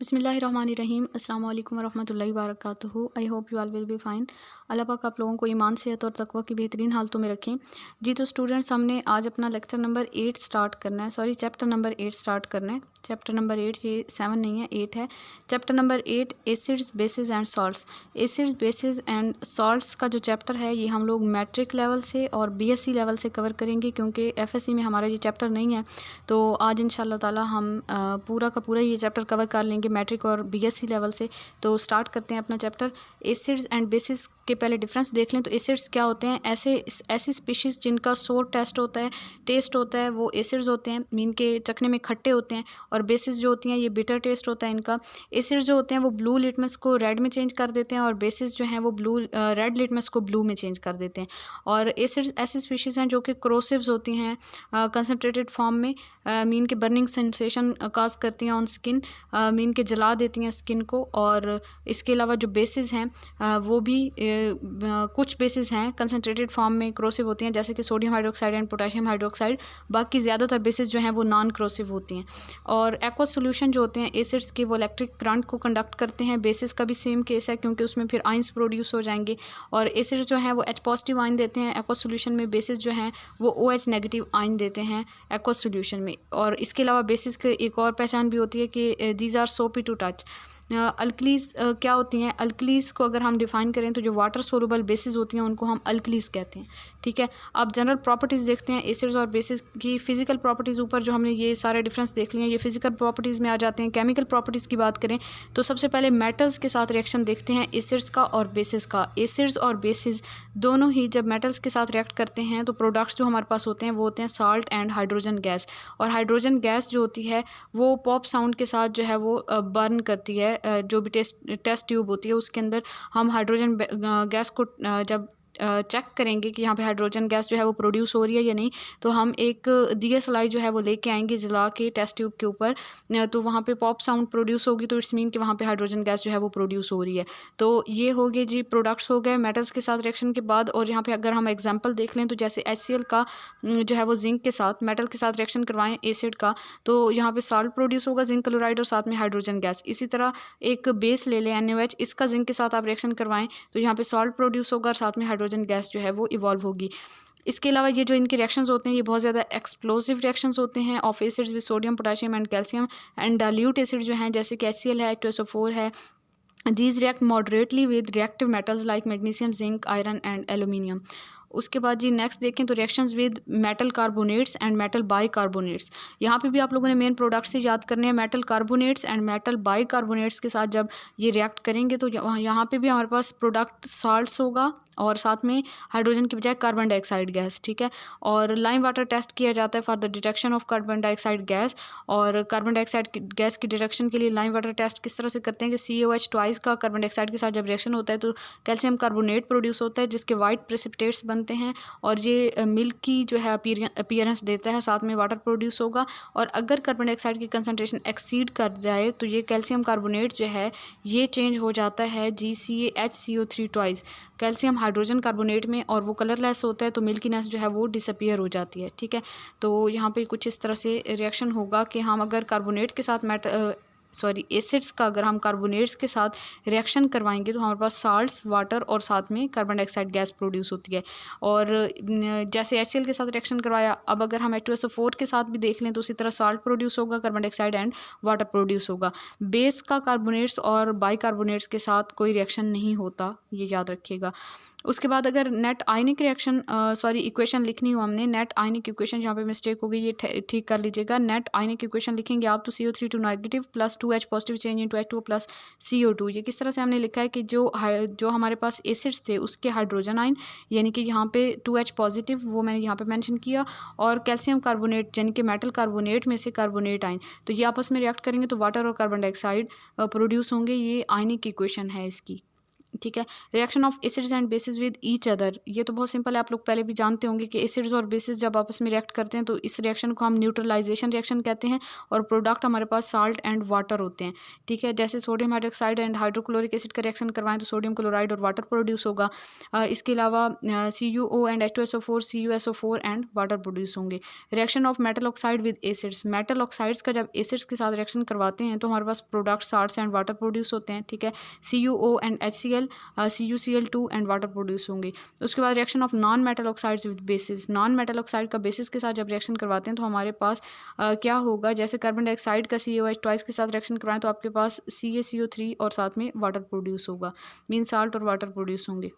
बिस्मिल्लाहिर्रहमानिर्रहीम अस्सलाम वालेकुम वरहमतुल्लाहि वबरकातुहू। I hope you all will be fine. अल्लाह पाक आप लोगों को ईमान, सेहत और तकवा की बेहतरीन हालतों में रखें। जी तो स्टूडेंट्स, हमने आज अपना लेक्चर नंबर 8 स्टार्ट करना है, सॉरी चैप्टर नंबर 8 स्टार्ट करना है। चैप्टर नंबर 8, ये 7 नहीं है, 8 है। Chapter number 8 acids bases and salts. Acids bases and salts का जो चैप्टर है ये हम लोग मैट्रिक लेवल से और बीएससी लेवल से कवर करेंगे, क्योंकि एफएससी में हमारा ये चैप्टर नहीं है। तो आज इंशाल्लाह ताला हम पूरा का पूरा ये चैप्टर कवर कर लेंगे मैट्रिक और बीएससी लेवल से। तो स्टार्ट करते हैं अपना चैप्टर। एसिड्स एंड बेसिस के पहले डिफरेंस देख लें। तो एसिड्स क्या होते हैं? ऐसी स्पीशीज़ जिनका सोर टेस्ट होता है वो एसिड्स होते हैं, मीन के चखने में खट्टे होते हैं। और बेसिस जो होती हैं ये बिटर टेस्ट होता है इनका। एसिड्स जो होते हैं वो ब्लू लिटमस को रेड में चेंज कर देते हैं, और बेसिस जो हैं वो रेड लिटमस को ब्लू में चेंज कर देते हैं। और एसिड्स ऐसी स्पीशीज़ हैं जो कि क्रोसिव्स होती हैं कंसनट्रेटेड फॉर्म में, मीन के बर्निंग सेंसेशन काज करती हैं ऑन स्किन, मीन के जला देती हैं स्किन को। और इसके अलावा जो बेसिस हैं वो भी कुछ बेसिस हैं कंसनट्रेटेड फॉर्म में क्रोसिव होती हैं, जैसे कि sodium hydroxide and potassium hydroxide. बाकी ज़्यादातर बेसिस जो हैं वो नॉन क्रोसिव होती हैं। और एक्वस सोल्यूशन जो होते हैं एसिड्स के, वो इलेक्ट्रिक करंट को कंडक्ट करते हैं। बेसिस का भी सेम केस है, क्योंकि उसमें फिर आइंस प्रोड्यूस हो जाएंगे। और एसिड्स जो हैं वो H पॉजिटिव आइन देते हैं एक्वस सोल्यूशन में, बेसिस जो हैं वो OH नेगेटिव आइन देते हैं एक्वस सोल्यूशन में। और इसके अलावा बेसिस की एक और पहचान भी होती है कि दीज आर सोपी टू टच। अल्कलीज क्या होती हैं? अल्कलीज को अगर हम डिफ़ाइन करें तो जो वाटर सोलुबल बेसिस होती हैं उनको हम अल्कलीज कहते हैं। ठीक है, अब जनरल प्रॉपर्टीज़ देखते हैं एसिड्स और बेसिस की। फ़िज़िकल प्रॉपर्टीज़ ऊपर जो हमने ये सारे डिफरेंस देख लिए हैं, ये फ़िज़िकल प्रॉपर्टीज़ में आ जाते हैं। केमिकल प्रॉपर्टीज़ की बात करें तो सबसे पहले मेटल्स के साथ रिएक्शन देखते हैं एसिड्स का और बेसिस का। एसिड्स और बेसिस दोनों ही जब मेटल्स के साथ रिएक्ट करते हैं तो प्रोडक्ट्स जो हमारे पास होते हैं वो होते हैं साल्ट एंड हाइड्रोजन गैस। और हाइड्रोजन गैस जो होती है वो पॉप साउंड के साथ जो है वो बर्न करती है। जो भी टेस्ट ट्यूब होती है उसके अंदर हम हाइड्रोजन गैस को जब चेक करेंगे कि यहाँ पे हाइड्रोजन गैस जो है वो प्रोड्यूस हो रही है या नहीं, तो हम एक दिया सलाई जो है वो लेके आएंगे जला के टेस्ट ट्यूब के ऊपर। तो वहाँ पे पॉप साउंड प्रोड्यूस होगी, तो इट्स मीन कि वहाँ पे हाइड्रोजन गैस जो है वो प्रोड्यूस हो रही है। तो ये हो गए जी प्रोडक्ट्स हो गए मेटल्स के साथ रिएक्शन के बाद। और यहाँ पे अगर हम एग्जांपल देख लें तो जैसे HCl का जो है वो जिंक के साथ मेटल के साथ रिएक्शन करवाएं एसिड का, तो यहाँ पे साल्ट प्रोड्यूस होगा जिंक क्लोराइड और साथ में हाइड्रोजन गैस। इसी तरह एक बेस ले लें NaOH, इसका जिंक के साथ आप रिएक्शन करवाएं तो यहाँ पे सॉल्ट प्रोड्यूस होगा और साथ में हाइड्रोजन गैस जो है वो इवॉल्व होगी। इसके अलावा ये जो इनके रिएक्शंस होते हैं ये बहुत ज़्यादा एक्सप्लोसिव रिएक्शंस होते हैं of acids with sodium potassium and calcium and dilute acid जो हैं, जैसे कि HCl है, H2SO4 है। These react moderately with reactive metals like magnesium, zinc, iron and aluminium. उसके बाद जी नेक्स्ट देखें तो reactions with metal carbonates and metal bicarbonates. यहाँ पे भी आप लोगों ने मेन प्रोडक्ट्स से याद करने हैं। Metal carbonates and metal bicarbonates के साथ जब ये रिएक्ट करेंगे तो यहाँ पे भी हमारे पास प्रोडक्ट साल्ट्स होगा और साथ में हाइड्रोजन की बजाय कार्बन डाइऑक्साइड गैस। ठीक है, और लाइम वाटर टेस्ट किया जाता है for the detection of carbon dioxide gas. और कार्बन डाइऑक्साइड गैस की डिटेक्शन के लिए लाइम वाटर टेस्ट किस तरह से करते हैं कि COH ट्वाइस का कार्बन डाइऑक्साइड के साथ जब रिएक्शन होता है तो कैल्शियम कार्बोनेट प्रोड्यूस होता है, जिसके वाइट प्रेसिपिटेट्स बनते हैं और ये मिल्की जो है अपीयरेंस देता है, साथ में वाटर प्रोड्यूस होगा। और अगर कार्बन डाइऑक्साइड की कंसनट्रेशन एक्सीड कर जाए तो ये कैल्शियम कार्बोनेट जो है ये चेंज हो जाता है GCaHCO3 twice calcium hydrogen carbonate में, और वो कलरलेस होता है, तो मिल्कीनेस जो है वो डिसअपियर हो जाती है। ठीक है, तो यहाँ पे कुछ इस तरह से रिएक्शन होगा कि हम अगर कार्बोनेट के साथ एसिड्स का अगर हम कार्बोनेट्स के साथ रिएक्शन करवाएंगे तो हमारे पास साल्ट्स, वाटर और साथ में कार्बन डाइऑक्साइड गैस प्रोड्यूस होती है। और जैसे HCl के साथ रिएक्शन करवाया, अब अगर हम H2SO4 के साथ भी देख लें तो उसी तरह साल्ट प्रोड्यूस होगा, carbon dioxide and water produce होगा। बेस का कार्बोनेट्स और बाइकार्बोनेट्स के साथ कोई रिएक्शन नहीं होता, ये याद रखिएगा। उसके बाद अगर नेट आयनिक रिएक्शन इक्वेशन लिखनी हो हमने, नेट आयनिक इक्वेशन, जहाँ पे मिस्टेक हो गई ये ठीक कर लीजिएगा। नेट आयनिक इक्वेशन लिखेंगे आप तो CO3 negative plus 2H positive change into H2O plus CO2। ये किस तरह से हमने लिखा है कि जो हमारे पास एसिड्स थे उसके हाइड्रोजन आइन, यानी कि यहाँ पे 2H पॉजिटिव वो मैंने यहाँ पे मेंशन किया, और कैल्शियम कार्बोनेट यानी कि मेटल कार्बोनेट में से कार्बोनेट आइन, तो ये आपस में रिएक्ट करेंगे तो वाटर और कार्बन डाइऑक्साइड प्रोड्यूस होंगे। ये आयनिक इक्वेशन है इसकी। ठीक है। Reaction of acids and basis with each other, ये तो बहुत सिंपल है, आप लोग पहले भी जानते होंगे कि एसिड्स और बेसिस जब आपस में रिएक्ट करते हैं तो इस रिएक्शन को हम न्यूट्रलाइजेशन रिएक्शन कहते हैं और प्रोडक्ट हमारे पास साल्ट एंड वाटर होते हैं। ठीक है, जैसे sodium hydroxide and hydrochloric acid का रिएक्शन करवाएं तो सोडियम क्लोराइड और वाटर प्रोड्यूस होगा। इसके अलावा CuO and H2SO4 CuSO4 and water produce होंगे। Reaction of metal oxide with acids, metal oxides का जब एसिड्स के साथ रिएक्शन करवाते हैं तो हमारे पास product salts and water produce होते हैं। ठीक है, CuO and HCl CuCl2 and water produce होंगे। उसके बाद reaction of non metal oxides with bases, non metal oxide का बेसिस के साथ जब रिएक्शन करवाते हैं तो हमारे पास क्या होगा, जैसे कार्बन डाइऑक्साइड का CaOH ट्वाइस के साथ रिएक्शन करवाएं तो आपके पास CaCO3 और साथ में वाटर प्रोड्यूस होगा, मीन साल्ट और वाटर प्रोड्यूस होंगे।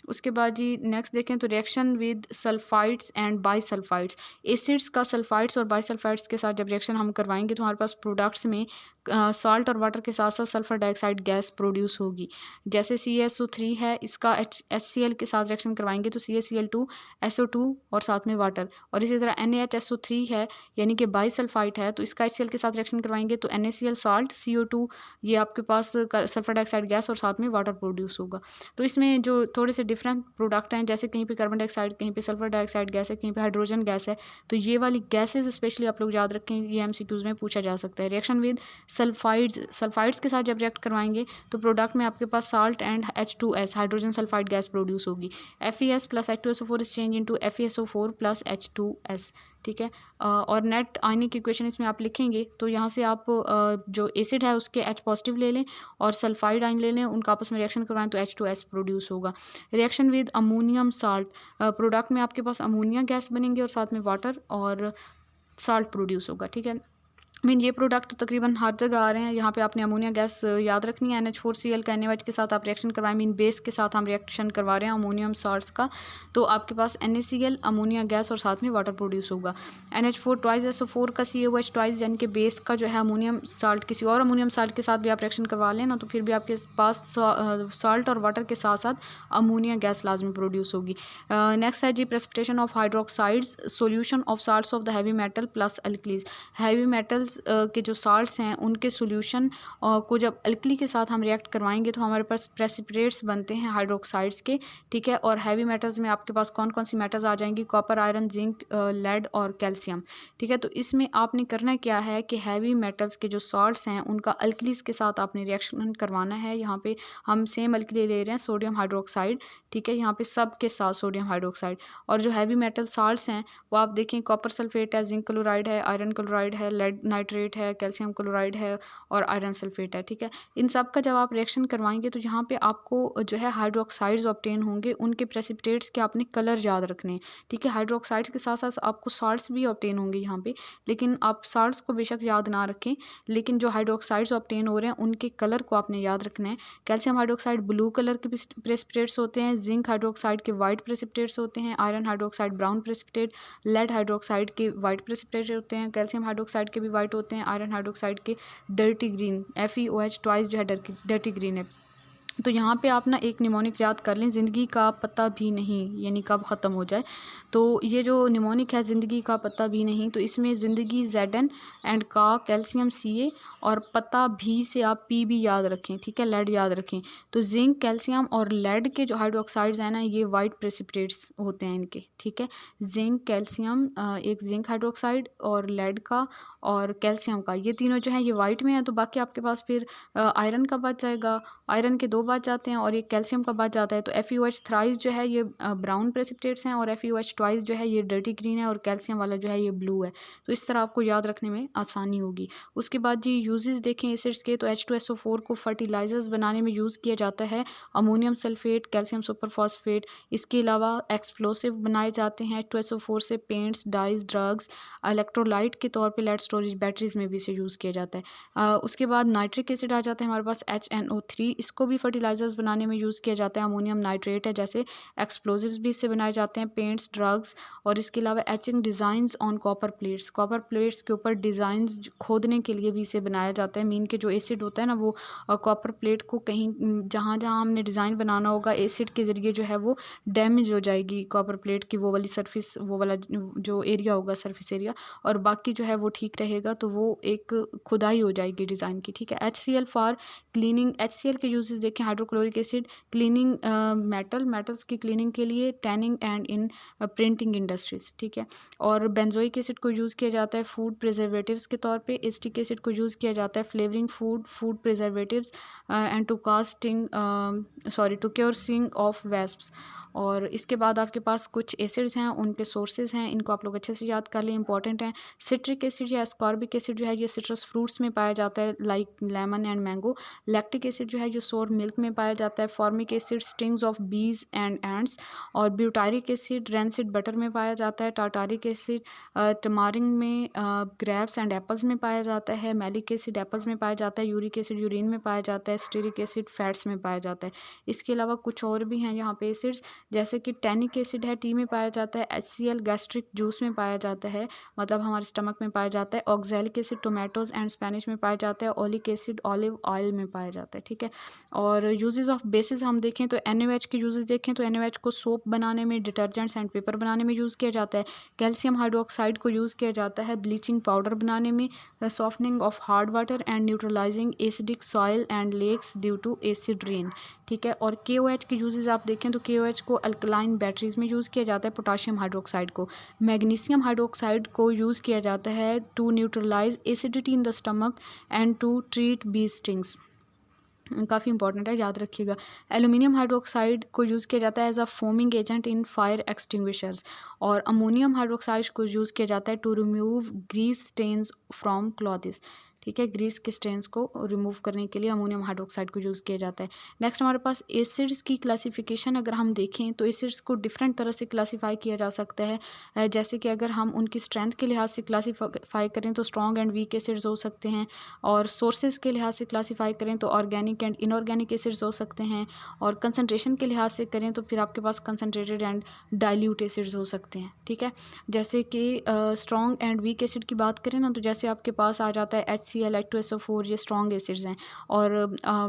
उसके बाद जी नेक्स्ट देखें तो reaction with sulphides and bisulphides, acids का सल्फाइड्स और बाईसल्फाइड्स के साथ जब रिएक्शन हम करवाएंगे तो हमारे पास प्रोडक्ट्स में सॉल्ट और वाटर के साथ साथ सल्फर डाइऑक्साइड गैस प्रोड्यूस होगी। जैसे CaSO3 है, इसका HCl के साथ रिएक्शन करवाएंगे तो CaCl2 SO2 और साथ में वाटर, और इसी तरह NaHSO3 है यानी कि बाईसल्फाइड है तो इसका HCl के साथ रिएक्शन करवाएंगे तो NaCl साल्ट CO2, ये आपके पास सल्फर डाइऑक्साइड गैस और साथ में वाटर प्रोड्यूस होगा। तो इसमें जो थोड़े से डिफरेंट प्रोडक्ट हैं, जैसे कहीं पे कार्बन डाइऑक्साइड, कहीं पे सल्फर डाइऑक्साइड गैस है, कहीं पे हाइड्रोजन गैस है, तो ये वाली गैसेज स्पेशली आप लोग याद रखें, ये MCQs में पूछा जा सकता है। रिएक्शन विद सल्फाइड्स के साथ जब रिएक्ट करवाएंगे तो प्रोडक्ट में आपके पास salt and H2S hydrogen sulphide gas produce होगी। FeS plus H2SO4 is change into FeSO4 plus H2S। ठीक है, और नेट आयनिक इक्वेशन इसमें आप लिखेंगे तो यहाँ से आप जो एसिड है उसके H पॉजिटिव ले लें और सल्फाइड आयन ले लें, उनका आपस में रिएक्शन करवाएं तो H2S प्रोड्यूस होगा। Reaction with ammonium salt, product में आपके पास अमोनिया गैस बनेंगे और साथ में वाटर और साल्ट प्रोड्यूस होगा। ठीक है, मीन ये प्रोडक्ट तकरीबन हर जगह आ रहे हैं। यहाँ पे आपने अमोनिया गैस याद रखनी है, NH4Cl का NaOH के साथ आप रिएक्शन करवाएं, मीन बेस के साथ हम रिएक्शन करवा रहे हैं अमोनियम साल्ट्स का, तो आपके पास NaCl अमोनिया गैस और साथ में वाटर प्रोड्यूस होगा। NH4 ट्वाइस SO4 का CaOH ट्वाइस यानी कि बेस का जो है अमोनियम साल्ट किसी और अमोनियम साल्ट के साथ भी आप रिएक्शन करवा लें ना तो फिर भी आपके पास साल्ट और वाटर के साथ साथ अमोनिया गैस लाजमी प्रोड्यूस होगी। नेक्स्ट है जी precipitation of hydroxides, solution of salts of the heavy metal plus alkalis, heavy metals के जो साल्ट्स हैं उनके सॉल्यूशन को जब अल्कली के साथ हम रिएक्ट करवाएंगे तो हमारे पास प्रेसिपिटेट्स बनते हैं हाइड्रोक्साइड्स के। ठीक है, और हैवी मेटल्स में आपके पास कौन कौन सी मेटल्स आ जाएंगी, कॉपर, आयरन, जिंक, लेड और कैल्शियम। ठीक है, तो इसमें आपने करना क्या है कि हैवी मेटल्स के जो साल्ट्स हैं उनका अल्कलीज के साथ आपने रिएक्शन करवाना है। यहाँ पे हम सेम अल्कली ले रहे हैं, सोडियम हाइड्रोक्साइड। ठीक है, यहाँ पे सब के साथ सोडियम हाइड्रोक्साइड, और जो हैवी मेटल साल्ट्स हैं वो आप देखें कॉपर सल्फेट है, जिंक क्लोराइड है, आयरन क्लोराइड है, लेड नाइट्रेट है, कैल्शियम क्लोराइड है और आयरन सल्फेट है। ठीक है, इन सब का जब आप रिएक्शन करवाएंगे तो यहाँ पे आपको जो है हाइड्रोक्साइड्स ऑब्टेन होंगे, उनके प्रेसिपिटेट्स के आपने कलर याद रखने हैं। ठीक है, हाइड्रोक्साइड्स के साथ साथ आपको साल्ट्स भी ऑब्टेन होंगे यहाँ पे, लेकिन आप साल्ट्स को बेशक याद ना रखें, लेकिन जो हाइड्रोक्साइड्स ऑब्टेन हो रहे हैं उनके कलर को आपने याद रखना है। कैल्शियम हाइड्रोक्साइड ब्लू कलर के प्रेसिपिटेट्स होते हैं, जिंक हाइड्रोक्साइड के वाइट प्रेसिपिटेट्स होते हैं, iron hydroxide brown precipitate, lead hydroxide के वाइट प्रेसिपिटेट होते हैं, कैल्शियम हाइड्रोक्साइड के भी वाइट होते हैं, आयरन हाइड्रोक्साइड के डर्टी ग्रीन, FeOH ट्वाइस जो है डर्टी ग्रीन है। तो यहाँ पे आप ना एक निमोनिक याद कर लें, ज़िंदगी का पता भी नहीं, यानी कब ख़त्म हो जाए। तो ये जो निमोनिक है ज़िंदगी का पता भी नहीं, तो इसमें ज़िंदगी Zn एंड का कैल्शियम Ca और पता भी से आप P भी याद रखें। ठीक है, लेड याद रखें। तो जिंक, कैल्शियम और लेड के जो हाइड्रोक्साइड्स हैं ना ये वाइट प्रेसिपिटेट्स होते हैं इनके। ठीक है, जिंक, कैल्शियम, एक जिंक हाइड्रोक्साइड और लेड का और कैल्शियम का, ये तीनों जो है ये वाइट में है। तो बाकी आपके पास फिर आयरन का बच जाएगा, आयरन के 2 बच जाते हैं और एक कैल्शियम का बच जाता है। तो FeOH थ्राइस जो है ये ब्राउन प्रेसिपिटेट्स हैं और FeOH ट्वाइस जो है ये डर्टी ग्रीन है और कैल्शियम वाला जो है ये ब्लू है। तो इस तरह आपको याद रखने में आसानी होगी। उसके बाद जी यूजेस देखें एसिड्स के, तो H2SO4 को फर्टिलाइजर्स बनाने में यूज़ किया जाता है, अमोनियम सल्फेट, कैल्शियम सुपरफॉस्फेट। इसके अलावा एक्सप्लोसिव बनाए जाते हैं H2SO4 से, पेंट्स, डाइज, ड्रग्स, इलेक्ट्रोलाइट के तौर पे लेड स्टोरेज बैटरीज में भी इसे यूज़ किया जाता है। उसके बाद नाइट्रिक एसिड आ जाता है हमारे पास HNO3, इसको भी फर्टिलाइजर्स बनाने में यूज़ किया जाता है। अमोनियम नाइट्रेट है, जैसे एक्सप्लोजिव्स भी इससे बनाए जाते हैं, पेंट्स, ड्रग्स। और इसके अलावा etching designs on copper plates के ऊपर डिज़ाइंस खोदने के लिए भी इसे बनाया जाता है। मीन के जो एसिड होता है ना वो कॉपर प्लेट को कहीं जहाँ जहाँ हमने डिज़ाइन बनाना होगा एसिड के ज़रिए जो है वो डैमेज हो जाएगी कॉपर प्लेट की वो वाली सरफेस, वो वाला जो एरिया होगा सरफेस एरिया, और बाकी जो है वो ठीक रहेगा। तो वो एक खुदाई हो जाएगी डिज़ाइन की। ठीक है, HCl फॉर क्लीनिंग, HCl के यूजेस देखें देखें हाइड्रोक्लोरिक एसिड क्लीनिंग मेटल्स की क्लीनिंग के लिए, tanning and in printing industries, ठीक है। और बेंजोइक एसिड को यूज़ किया जाता है फूड प्रिजर्वेटिव्स के तौर पे। एसिटिक एसिड को यूज़ किया जाता है flavouring food preservatives and to cure sting of wasps. और इसके बाद आपके पास कुछ एसिड्स हैं, उनके सोर्सेज हैं, इनको आप लोग अच्छे से याद कर लें, इंपॉर्टेंट हैं। सिट्रिक एसिड या एस्कॉर्बिक एसिड जो है ये सिट्रस फ्रूट्स में पाया जाता है, like lemon and mango. Lactic acid जो है जो सोर मिल्क में पाया जाता है। फॉर्मिक एसिड स्टिंग्स ऑफ बीज एंड एंड्स। और ब्यूटारिक एसिड रेंसिड बटर में पाया जाता है। टार्टारिक एसिड टमारिंग में ग्रेप्स एंड एप्पल्स में पाया जाता है। मैलिक एसिड एप्पल्स में पाया जाता है। यूरिक एसिड यूरिन में पाया जाता है। स्टीरिक एसिड फैट्स में पाया जाता है। इसके अलावा कुछ और भी हैं यहाँ पे एसिड्स, जैसे कि टैनिक एसिड है, टी में पाया जाता है। HCl गैस्ट्रिक जूस में पाया जाता है, मतलब हमारे स्टमक में पाया जाता है। Oxalic acid tomatoes and Spanish में पाया जाता है। ओलिक एसिड ऑलिव ऑयल में पाया जाता है, ठीक है। और यूजेस ऑफ बेसिस हम देखें तो NaOH के यूजेस देखें तो NaOH को सोप बनाने में, डिटर्जेंट्स एंड पेपर बनाने में यूज़ किया जाता है। कैल्शियम हाइड्रोक्साइड को यूज़ किया जाता है ब्लीचिंग पाउडर बनाने में, softening of hard water and neutralising acidic soil and lakes due to acid rain, ठीक है। और KOH के यूजेस आप देखें तो KOH को अल्कलाइन बैटरीज में यूज़ किया जाता है। पोटाशियम हाइड्रोक्साइड को, मैग्नीशियम हाइड्रोक्साइड को यूज़ किया जाता है to neutralise acidity in the stomach and to treat bee stings, काफ़ी इंपॉर्टेंट है, याद रखिएगा। एल्यूमिनियम हाइड्रोक्साइड को यूज़ किया जाता है as a foaming agent in fire extinguishers. और अमोनियम हाइड्रोक्साइड को यूज़ किया जाता है to remove grease stains from clothes, ठीक है। ग्रीस के स्टेन्स को रिमूव करने के लिए अमोनियम हाइड्रोक्साइड को यूज़ किया जाता है। नेक्स्ट हमारे पास एसिड्स की क्लासिफिकेशन अगर हम देखें तो एसिड्स को डिफरेंट तरह से क्लासीफाई किया जा सकता है। जैसे कि अगर हम उनकी स्ट्रेंथ के लिहाज से क्लासीफाई करें तो स्ट्रॉन्ग एंड वीक एसिड्स हो सकते हैं। और सोर्सेज के लिहाज से क्लासीफाई करें तो ऑर्गेनिक एंड इनऑर्गेनिक एसिड्स हो सकते हैं। और कंसनट्रेशन के लिहाज से करें तो फिर आपके पास कंसनट्रेटेड एंड डाइल्यूट एसिड्स हो सकते हैं, ठीक है। जैसे कि स्ट्रॉन्ग एंड वीक एसिड की बात करें ना तो जैसे आपके पास आ जाता है HCl H2SO4, ये स्ट्रॉन्ग एसिड्स हैं। और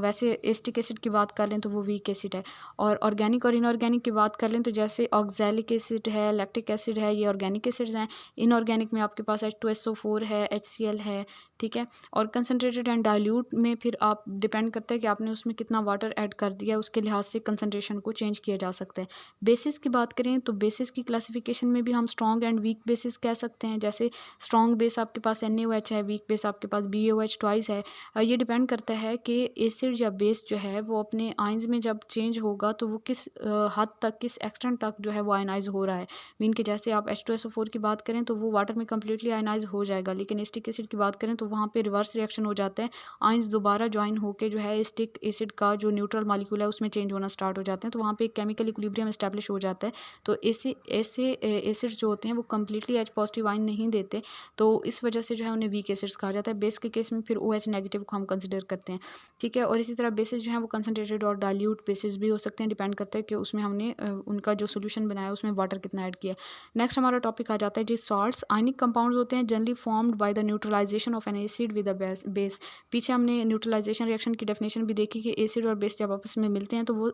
वैसे एसिटिक एसिड की बात कर लें तो वो वीक एसिड है। और ऑर्गेनिक और इनऑर्गेनिक की बात कर लें तो जैसे ऑक्सैलिक एसिड है, लैक्टिक एसिड है, ये ऑर्गेनिक एसिड्स हैं। इनऑर्गेनिक में आपके पास H2SO4 है, HCl है, ठीक है। और कंसनट्रेटेड एंड डाइल्यूट में फिर आप डिपेंड करता है कि आपने उसमें कितना वाटर ऐड कर दिया, उसके लिहाज से कंसनट्रेशन को चेंज किया जा सकता है। बेसिस की बात करें तो बेसिस की क्लासिफिकेशन में भी हम स्ट्रॉन्ग एंड वीक बेसिस कह सकते हैं। जैसे स्ट्रॉन्ग बेस आपके पास NaOH है, वीक बेस आपके पास BaOH ट्वाइस है। ये डिपेंड करता है कि एसिड या बेस जो है वो अपने आयंस में जब चेंज होगा तो वो किस हद तक, किस एक्सटेंट तक जो है वो आयनाइज हो रहा है। मीन कि जैसे आप H2SO4 की बात करें तो वो वाटर में कम्प्लीटली आयनाइज हो जाएगा, लेकिन एसिटिक एसिड की बात करें तो वहाँ पे रिवर्स रिएक्शन हो जाता है। आयंस दोबारा ज्वाइन होकर जो है एसिटिक एसिड का जो न्यूट्रल मॉलिक्यूल है उसमें चेंज होना स्टार्ट हो जाते हैं, तो वहाँ पे एक केमिकल इक्विलिब्रियम एस्टैब्लिश हो जाता है। तो ऐसे एसिड्स जो होते हैं वो कम्प्लीटली H पॉजिटिव आयन नहीं देते, तो इस वजह से जो है उन्हें वीक एसिड्स कहा जाता है। बेस के केस में फिर OH नेगेटिव को हम कंसिडर करते हैं, ठीक है। और इसी तरह बेसिस जो है वो कंसनट्रेटेड और डाइल्यूट बेसिस भी हो सकते हैं, डिपेंड करता है कि उसमें हमने उनका जो सोल्यूशन बनाया उसमें वाटर कितना ऐड किया। नेक्स्ट हमारा टॉपिक आ जाता है जी सॉल्ट्स। आयनिक कंपाउंड्स होते हैं generally formed by the neutralisation of an acid with a base. पीछे हमने न्यूट्रलाइजेशन रिएक्शन की डेफिनेशन भी देखी कि एसिड और बेस जब आपस में मिलते हैं तो वो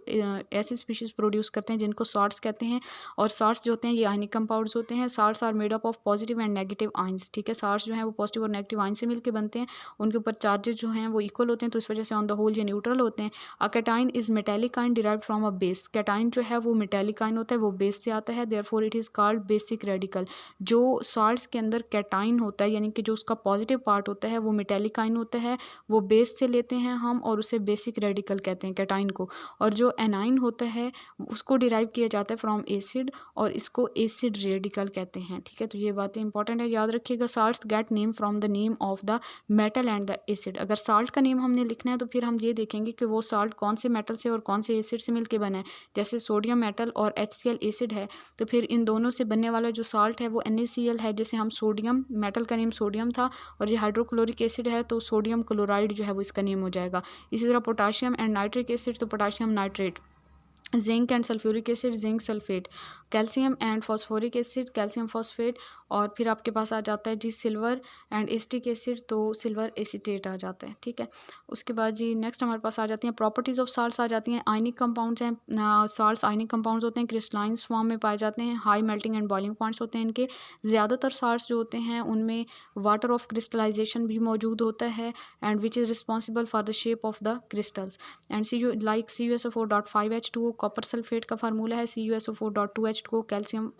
ऐसी स्पीशीज प्रोड्यूस करते हैं जिनको सॉल्ट्स कहते हैं। और सॉल्ट्स जो होते हैं ये आयनिक कंपाउंड्स होते हैं। Salts are made up of positive and negative ions, ठीक है। सॉल्ट्स जो हैं वो पॉजिटिव और नेगेटिव आयन से मिलकर बनते हैं, उनके ऊपर चार्जेस जो हैं वो इक्वल होते हैं, तो इस वजह से ऑन द होल ये न्यूट्रल होते हैं। A cation is metallic ion derived from a base. Cation जो है वो मेटेलिक आयन होता है, वो बेस से आता है, therefore it is called basic radical. जो सॉल्ट्स के अंदर कैटाइन होता है यानी कि जो उसका पॉजिटिव पार्ट होता है वो मेटेलिक आयन होता है, वो बेस से लेते हैं हम और उसे बेसिक रेडिकल कहते हैं कैटाइन को। और जो एनाइन होता है उसको डिराइव किया जाता है फ्रॉम एसिड और इसको एसिड रेडिकल कहते हैं, ठीक है। तो ये बातें इंपॉर्टेंट है, याद रखिएगा। Salts gate name from the name of the metal and the acid. अगर साल्ट का नेम हमने लिखना है तो फिर हम ये देखेंगे कि वो साल्ट कौन से मेटल से और कौन से एसिड से मिलके बना है। जैसे सोडियम मेटल और HCl एसिड है, तो फिर इन दोनों से बनने वाला जो साल्ट है वो NaCl है। जैसे हम सोडियम, मेटल का नेम सोडियम था और ये हाइड्रोक्लोरिक एसिड है तो सोडियम क्लोराइड जो है वो इसका नेम हो जाएगा। इसी तरह पोटाशियम एंड नाइट्रिक एसिड, तो potassium nitrate. Zinc and sulphuric acid, zinc sulphate, calcium and phosphoric acid, calcium phosphate, और फिर आपके पास आ जाता है G silver and acetic acid, तो सिल्वर एसीटेट आ जाता है, ठीक है। उसके बाद जी नेक्स्ट हमारे पास आ जाती हैं प्रॉपर्टीज़ ऑफ साल्ट्स आ जाती हैं। आयनिक कंपाउंड्स हैं, साल्ट्स आयनिक कंपाउंड्स होते हैं, क्रिस्टलाइंस फॉर्म में पाए जाते हैं, high melting and boiling points होते हैं इनके। ज़्यादातर साल्ट्स जो होते हैं उनमें वाटर ऑफ क्रिस्टलाइजेशन भी मौजूद होता है, and which is responsible for the shape of the crystals. And CuSO4.5H2O copper sulphate का फार्मूला है, CuSO4.2H2O calcium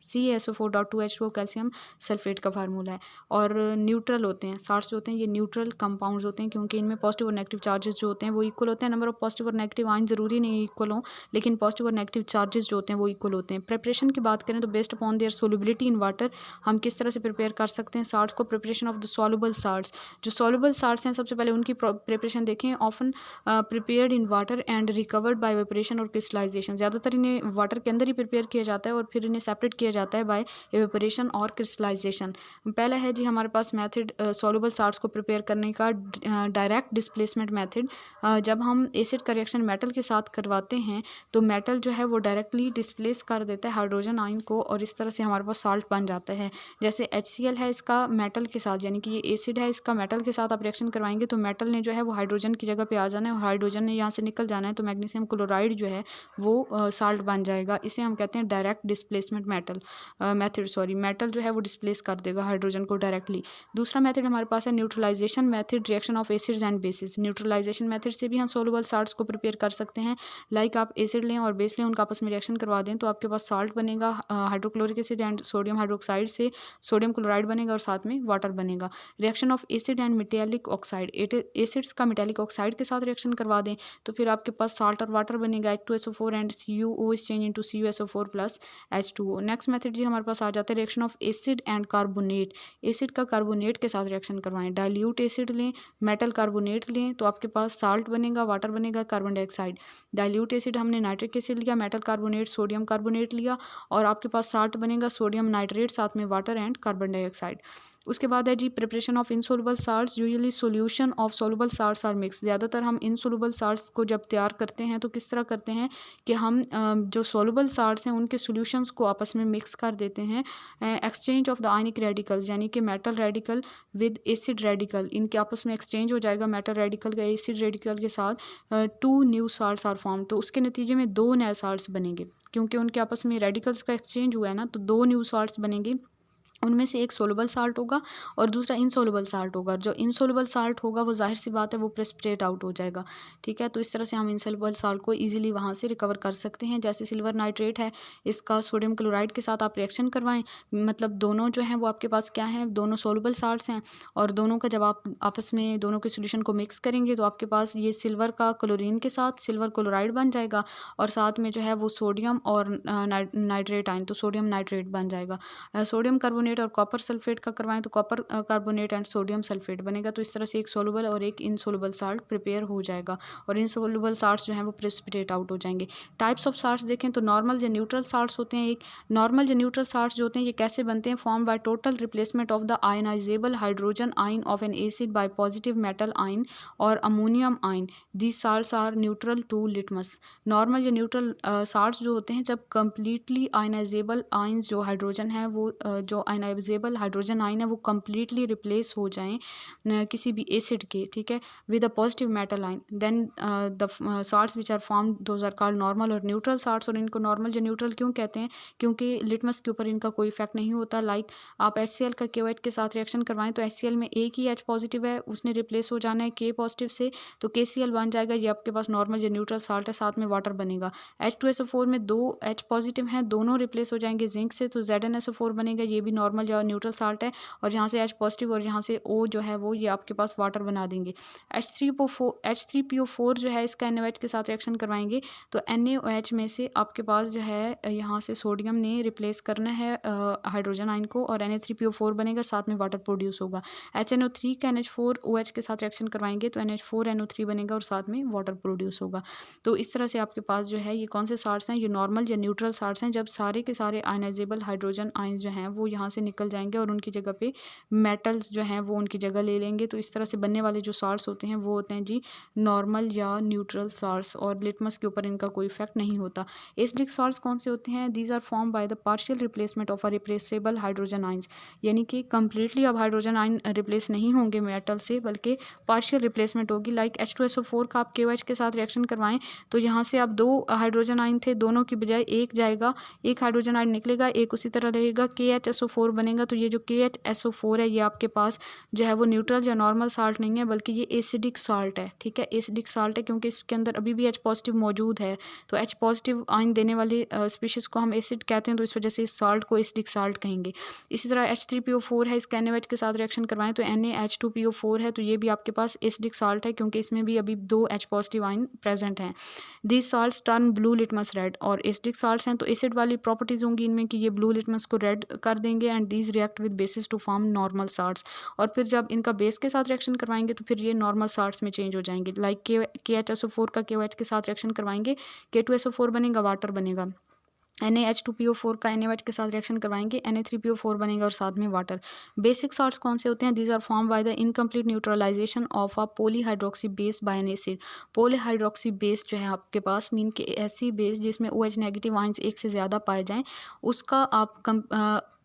CaSO4.2H2O calcium sulphate का फार्मूला है। और न्यूट्रल होते हैं साल्ट्स जो होते हैं, ये न्यूट्रल कंपाउंड्स होते हैं क्योंकि इनमें पॉजिटिव और नेगेटिव चार्जेस जो होते हैं वो इक्वल होते हैं। नंबर ऑफ पॉजिटिव और नेगेटिव आयन ज़रूरी नहीं इक्वल हो, लेकिन पॉजिटिव और नेगेटिव चार्जेस जो होते हैं वो इक्वल होते हैं। प्रिपरेशन की बात करें तो based upon their solubility in water हम किस तरह से प्रिपेयर कर सकते हैं साल्ट्स को। Preparation of the soluble salts, जो सॉल्युबल साल्ट्स हैं सबसे पहले उनकी प्रिपरेशन देखें। Often prepared in water and recovered by evaporation और क्रिस्टलाइजेशन, ज़्यादातर इन्हें वाटर के अंदर ही प्रिपेयर किया जाता है और फिर इन्हें सेपरेट किया जाता है बाय एवेपोरेशन और क्रिस्टलाइजेशन। पहला है जी हमारे पास मेथड सॉल्युबल साल्ट्स को प्रिपेयर करने का, डायरेक्ट डिस्प्लेसमेंट मेथड। जब हम एसिड का रिएक्शन मेटल के साथ करवाते हैं तो मेटल जो है वो डायरेक्टली डिस्प्लेस कर देता है हाइड्रोजन आयन को, और इस तरह से हमारे पास साल्ट बन जाता है। जैसे HCl है, इसका मेटल के साथ, यानी कि ये एसिड है, इसका मेटल के साथ आप रिएक्शन करवाएंगे तो मेटल ने जो है वो हाइड्रोजन की जगह पे आ जाना है और हाइड्रोजन ने यहाँ से निकल जाना है, तो मैग्नीशियम क्लोराइड जो है वो साल्ट बन जाएगा। इसे हम कहते हैं डायरेक्ट डिस्प्लेसमेंट मेथड। मेटल जो है वो डिस्प्लेस कर देगा हाइड्रोजन को डायरेक्टली। दूसरा मेथड हमारे पास है neutralisation method, reaction of acids and bases. Neutralisation method से भी हम सोलुबल साल्ट्स को प्रिपेयर कर सकते हैं। लाइक आप एसिड लें और बेस लें, उनका आपस में रिएक्शन करवा दें तो आपके पास साल्ट बनेगा, hydrochloric acid and sodium hydroxide से सोडियम क्लोराइड बनेगा और साथ में वाटर बनेगा। Reaction of acid and metallic oxide, acids का मेटेलिक ऑक्साइड के साथ रिएक्शन करवा दें तो फिर आपके पास साल्ट और वाटर बनेगा, H2SO4 and CuO is change into CuSO4 plus H2O। Next method जी हमारे पास आ जाता है reaction of acid and carbonate. Acid का कार्बोनेट के साथ रिएक्शन करवाएं, डाइल्यूट एसिड लें, मेटल कार्बोनेट लें तो आपके पास साल्ट बनेगा, वाटर बनेगा, कार्बन डाइऑक्साइड। डाइल्यूट एसिड हमने नाइट्रिक एसिड लिया, मेटल कार्बोनेट सोडियम कार्बोनेट लिया और आपके पास साल्ट बनेगा, सोडियम नाइट्रेट, साथ में वाटर एंड कार्बन डाइऑक्साइड। उसके बाद है जी preparation of insoluble salts. Usually solution of soluble salts are mix. ज़्यादातर हम इनसोलुबल साल्ट्स को जब तैयार करते हैं तो किस तरह करते हैं कि हम जो सोलुबल साल्ट्स हैं उनके सॉल्यूशंस को आपस में मिक्स कर देते हैं। Exchange of the ionic radicals, यानी कि metal radical with acid radical, इनके आपस में एक्सचेंज हो जाएगा मेटल रेडिकल का एसिड रेडिकल के साथ। 2 न्यू साल्ट्स आर फॉर्म, तो उसके नतीजे में 2 नए साल्ट्स बनेंगे क्योंकि उनके आपस में रेडिकल्स का एक्सचेंज हुआ है ना, तो 2 न्यू साल्ट्स बनेंगे। उनमें से एक सोलुबल साल्ट होगा और दूसरा इनसोलुबल साल्ट होगा। जो इनसोलुबल साल्ट होगा वो जाहिर सी बात है वो प्रेसिपिटेट आउट हो जाएगा, ठीक है। तो इस तरह से हम इनसोलुबल साल्ट को इजीली वहाँ से रिकवर कर सकते हैं। जैसे सिल्वर नाइट्रेट है, इसका सोडियम क्लोराइड के साथ आप रिएक्शन करवाएं, मतलब दोनों जो हैं वो आपके पास क्या है, दोनों सोलुबल साल्ट्स हैं और दोनों का जब आप आपस में दोनों के सोल्यूशन को मिक्स करेंगे तो आपके पास ये सिल्वर का क्लोरीन के साथ सिल्वर क्लोराइड बन जाएगा और साथ में जो है वो सोडियम और नाइट्रेट आयन, तो सोडियम नाइट्रेट बन जाएगा। सोडियम कार्बोनेट और कॉपर सल्फेट का करवाएं तो copper carbonate and sodium sulphate बनेगा। तो इस तरह से एक सोलुबल और एक इनसोलुबल साल्ट प्रिपेयर हो जाएगा और इनसोलुबल साल्ट्स जो हैं वो प्रेसिपिटेट आउट हो जाएंगे। टाइप्स ऑफ साल्ट्स देखें तो नॉर्मल या न्यूट्रल साल्ट्स होते हैं। एक नॉर्मल या न्यूट्रल साल्ट्स जो होते हैं ये कैसे बनते हैं, form by total replacement of the ionisable hydrogen ion of an acid by positive metal ion और ammonium ion. These salts are neutral to litmus. Normal या न्यूट्रल साल्ट्स जो होते हैं जब कम्प्लीटली आयनाइजेबल आयन्स जो हाइड्रोजन है वो जो आयनाइजेबल हाइड्रोजन आयन है वो कम्प्लीटली रिप्लेस हो जाएं किसी भी एसिड के, ठीक है, with a positive metal ion, then the salts which are form those are called normal और न्यूट्रल साल्ट्स। और इनको नॉर्मल या न्यूट्रल क्यों कहते हैं, क्योंकि लिटमस के ऊपर इनका कोई इफेक्ट नहीं होता। लाइक आप HCl का KOH के साथ रिएक्शन करवाएं तो HCl में एक ही H पॉजिटिव है, उसने रिप्लेस हो जाना है K पॉजिटिव से, तो KCl बन जाएगा। ये आपके पास नॉर्मल या न्यूट्रल साल्ट है, साथ में वाटर बनेगा। H2SO4 में 2 H पॉजिटिव हैं, दोनों रिप्लेस हो जाएंगे जिंक से, तो ZnSO4 बनेगा। ये भी नॉर्मल या न्यूट्रल साल्ट है और यहाँ से H पॉजिटिव और यहाँ से O जो है वो ये आपके पास वाटर बना देंगे। H3PO4 जो है इसका NaOH के साथ रिएक्शन करवाएंगे तो NaOH में से आपके पास जो है यहाँ से सोडियम ने रिप्लेस करना है हाइड्रोजन आयन को और Na3PO4 बनेगा, साथ में वाटर प्रोड्यूस होगा। HNO3 का NH4OH के साथ रिएक्शन करवाएंगे तो NH4NO3 बनेगा और साथ में वाटर प्रोड्यूस होगा। तो इस तरह से आपके पास जो है ये कौन से साल्ट्स हैं, ये नॉर्मल या न्यूट्रल साल्ट्स हैं जब सारे के सारे आयनाइजेबल हाइड्रोजन आयन जो हैं वो यहाँ से से निकल जाएंगे और उनकी जगह पे मेटल्स जो हैं वो उनकी जगह ले लेंगे। तो इस तरह से बनने वाले जो साल्ट्स होते हैं वो होते हैं जी नॉर्मल या न्यूट्रल साल्ट्स, और लिटमस के ऊपर इनका कोई इफेक्ट नहीं होता। एसिडिक साल्ट्स कौन से होते हैं? These are form by the partial replacement of a replaceable hydrogen ions, यानी कि कंप्लीटली अब हाइड्रोजन आइन रिप्लेस नहीं होंगे मेटल से, बल्कि पार्शियल रिप्लेसमेंट होगी। लाइक H2SO4 का आप KOH के साथ रिएक्शन करवाएं तो यहाँ से आप 2 हाइड्रोजन आइन थे, दोनों की बजाय एक जाएगा, एक हाइड्रोजन आइन निकलेगा, एक उसी तरह रहेगा, KHSO4 बनेगा। तो ये जो KHSO4 है ये आपके पास जो है वो न्यूट्रल या नॉर्मल साल्ट नहीं है, बल्कि ये एसिडिक साल्ट है। ठीक है, एसिडिक साल्ट है क्योंकि इसके अंदर अभी भी H पॉजिटिव मौजूद है। तो H पॉजिटिव आइन देने वाली स्पीशीज़ को हम एसिड कहते हैं, तो इस वजह से इस साल्ट को एसिडिक साल्ट कहेंगे। इसी तरह H3PO4 है, इसका NaOH के साथ रिएक्शन करवाएं तो NaH2PO4 है, तो ये भी आपके पास एसिडिक साल्ट है क्योंकि इसमें भी अभी 2 H पॉजिटिव आइन प्रेजेंट हैं। These salts turn blue litmus red, और एसिडिक साल्ट्स हैं तो एसिड वाली प्रॉपर्टीज़ होंगी इनमें कि ये ब्लू लिटमस को रेड कर देंगे, and these react with bases to form normal salts. और फिर जब इनका बेस के साथ रिएक्शन करवाएंगे तो फिर ये नॉर्मल साल्ट्स में चेंज हो जाएंगे। लाइक KHSO4 का KOH के साथ रिएक्शन करवाएंगे, K2SO4 बनेगा, वाटर बनेगा। NaH2PO4 का NaOH के साथ रिएक्शन करवाएंगे, Na3PO4 बनेगा और साथ में वाटर। बेसिक सॉल्ट्स कौन से होते हैं? These are form by the incomplete neutralisation of a polyhydroxy base by an acid. Polyhydroxy base जो है आपके पास मीन के ऐसी बेस जिसमें OH नेगेटिव आइंस एक से ज़्यादा पाए जाएं, उसका आप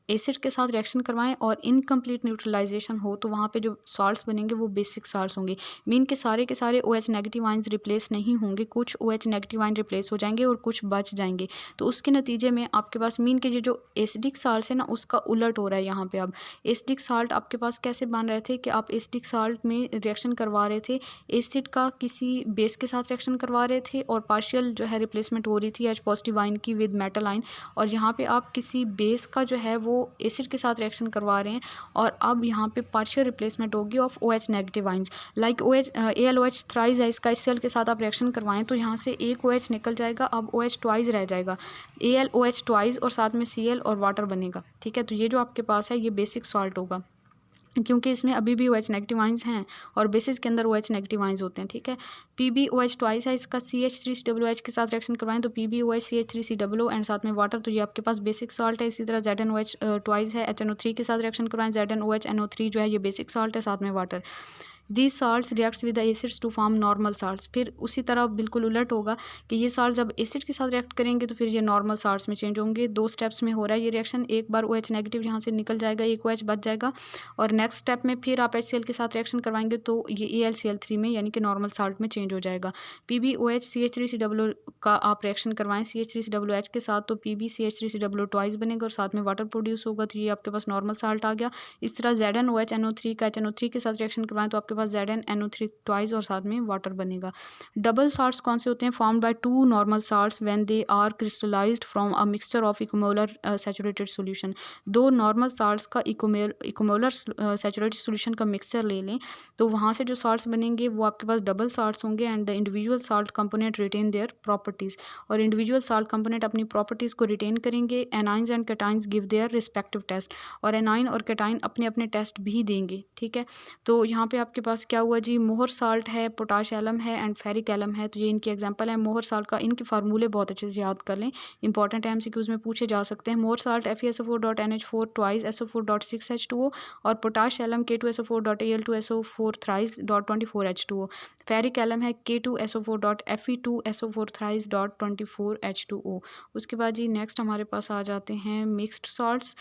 एसिड के साथ रिएक्शन करवाएं और इनकम्प्लीट न्यूट्रलाइजेशन हो तो वहाँ पे जो सॉल्ट्स बनेंगे वो बेसिक सॉल्ट्स होंगे। मीन के सारे OH नेगेटिव आइंस रिप्लेस नहीं होंगे, कुछ OH नेगेटिव आइन रिप्लेस हो जाएंगे और कुछ बच जाएंगे। तो उसके नतीजे में आपके पास मीन के ये जो एसिडिक साल्ट्स है ना उसका उलट हो रहा है। यहाँ पे अब एसिडिक साल्ट आपके पास कैसे बन रहे थे कि आप एसिडिक साल्ट में रिएक्शन करवा रहे थे, एसिड का किसी बेस के साथ रिएक्शन करवा रहे थे और पार्शियल जो है रिप्लेसमेंट हो रही थी H पॉजिटिव आइन की विद मेटल आइन, और यहाँ पे आप किसी बेस का जो है वो एसिड के साथ रिएक्शन करवा रहे हैं और अब यहाँ पे पार्शियल रिप्लेसमेंट होगी of OH negative ions. Like AlOH thrice है, इसका Cl के साथ आप रिएक्शन करवाएं तो यहाँ से एक OH निकल जाएगा, अब OH ट्वाइस रह जाएगा, AlOH ट्वाइस और साथ में Cl और वाटर बनेगा। ठीक है, तो ये जो आपके पास है ये बेसिक सॉल्ट होगा क्योंकि इसमें अभी भी OH नेगेटिव आइंस हैं और बेसिस के अंदर OH नेगेटिव आइंस होते हैं। ठीक है, PbOH ट्वाइस है, इसका CH3COOH के साथ रिएक्शन करवाएं तो PbOH CH3COO एंड साथ में वाटर, तो ये आपके पास बेसिक सॉल्ट है। इसी तरह ZnOH ट्वाइस है, HNO3 के साथ रिएक्शन करवाएं, ZnOH NO3 जो है ये बेसिक सॉल्ट है, साथ में water. These salts reacts with the acids to form normal salts. फिर उसी तरह बिल्कुल उलट होगा कि ये साल्ट जब एसिड के साथ रिएक्ट करेंगे तो फिर ये नॉर्मल साल्ट्स में चेंज होंगे। 2 स्टेप्स में हो रहा है ये रिएक्शन, एक बार OH नेगेटिव यहाँ से निकल जाएगा, एक OH बच जाएगा, और नेक्स्ट स्टेप में फिर आप HCl के साथ रिएक्शन करवाएंगे तो ये AlCl3 में यानी कि नॉर्मल साल्ट में चेंज हो जाएगा। PbOH CH3COO का आप रिएक्शन करवाएं CH3COOH के साथ तो PbCH3COO ट्वाइस बनेगा और साथ में वाटर प्रोड्यूस होगा, तो ये आपके पास नॉर्मल साल्ट आ गया। इस तरह ZnOH NO3 का HNO3 के साथ रिएक्शन करवाएं तो आपके पास ZnNO3 ट्वाइस और साथ में वाटर बनेगा। डबल साल्ट्स कौन से होते हैं? Formed by 2 normal salts when they are crystallised from a mixture of equimolar saturated solution. 2 normal salts का इक्विमोलर सैचुरेटेड सॉल्यूशन का मिक्सचर ले लें तो वहाँ से जो साल्ट्स बनेंगे वो आपके पास डबल साल्ट्स होंगे, and the individual salt component retain their properties, और इंडिविजुअल साल्ट कंपोनेंट अपनी प्रॉपर्टीज़ को रिटेन करेंगे। Anions and cations give their respective test, और एनाइन और कैटाइन अपने अपने टेस्ट भी देंगे। ठीक है, तो यहाँ पे आपके पास क्या हुआ जी, मोहर साल्ट है, पोटाश एलम है एंड फेरिक एलम है, तो ये इनके एग्जांपल है। मोहर साल्ट का इनके फार्मूले बहुत अच्छे से याद कर लें, इंपॉर्टेंट MCQs में पूछे जा सकते हैं। मोहर साल्ट FeSO4.NH4 ट्वाइस SO4.6H2O और potash alum K2SO4.Al2SO4 thrice .24H2O। Ferric alum है K2SO4.Fe2SO4 थ्राइस .24H2O। उसके बाद जी नेक्स्ट हमारे पास आ जाते हैं mixed salts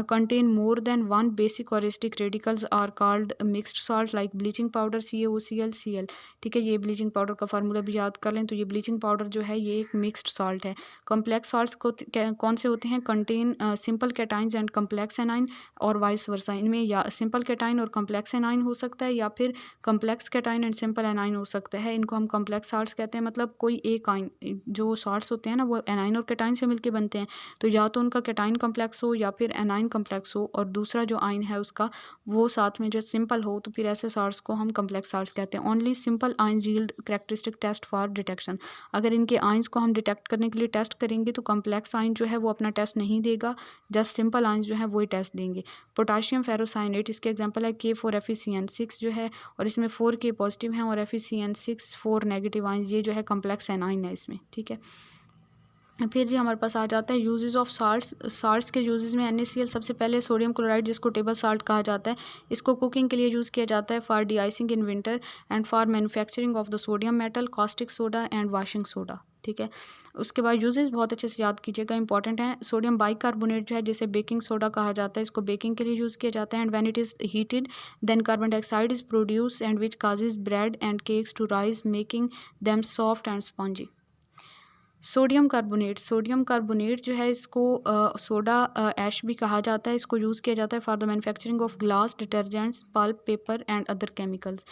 contain more than 1 basic और acidic radicals are called mixed salt, like bleaching powder CaOCl Cl। ठीक है, ये ब्लीचिंग पाउडर का फार्मूला भी याद कर लें, तो ये ब्लीचिंग पाउडर जो है ये एक मिक्स्ड साल्ट है। कॉम्प्लेक्स साल्ट्स कौन से होते हैं? Contain simple cations and complex A9 और वाइस वर्सा। इनमें या सिंपल कैटाइन और कम्प्लेक्स एनाइन हो सकता है या फिर complex cation and simple A9 हो सकता है। इनको हम कम्प्लेक्स साल्ट्स कहते हैं, मतलब कोई एक आइन, जो साल्ट्स होते हैं ना वो एनाइन और कैटाइन से मिलकर बनते हैं, तो या तो उनका कैटाइन कम्प्लेक्स हो या फिर एनाइन कम्प्लेक्स हो और दूसरा जो आइन है उसका वो साथ में जो सिंपल हो, तो फिर ऐसे साल्ट्स को हम कम्प्लेक्स साल्ट्स कहते हैं। Only simple ions yield characteristic test for detection. अगर इनके आइंस को हम डिटेक्ट करने के लिए टेस्ट करेंगे तो कम्प्लेक्स आइन जो है वो अपना टेस्ट नहीं देगा, जस्ट सिंपल आइंस जो है वही टेस्ट देंगे। पोटाशियम फेरोसाइनेट इसके एग्जांपल है K4FeCN6 जो है, और इसमें 4K पॉजिटिव हैं और FeCN6 4 नेगेटिव आइंस, ये जो है कम्प्लेक्स एनाइन है इसमें। ठीक है, फिर जी हमारे पास आ जाता है यूजेस ऑफ साल्ट्स के यूजेस में NaCl सबसे पहले सोडियम क्लोराइड जिसको टेबल साल्ट कहा जाता है, इसको कुकिंग के लिए यूज़ किया जाता है for D icing in winter and for manufacturing of the sodium metal, caustic soda and washing soda. ठीक है, उसके बाद यूजेस बहुत अच्छे से याद कीजिएगा, इंपॉर्टेंट है। सोडियम बाइकार्बोनेट जो है जिसे बेकिंग सोडा कहा जाता है, इसको बेकिंग के लिए यूज़ किया जाता है। And when it is heated then carbon dioxide is produce and which causes bread and cakes to rise making them soft and spongy. Sodium carbonate जो है इसको सोडा ऐश भी कहा जाता है, इसको यूज़ किया जाता है for the manufacturing of glass, detergents, pulp, paper and other chemicals.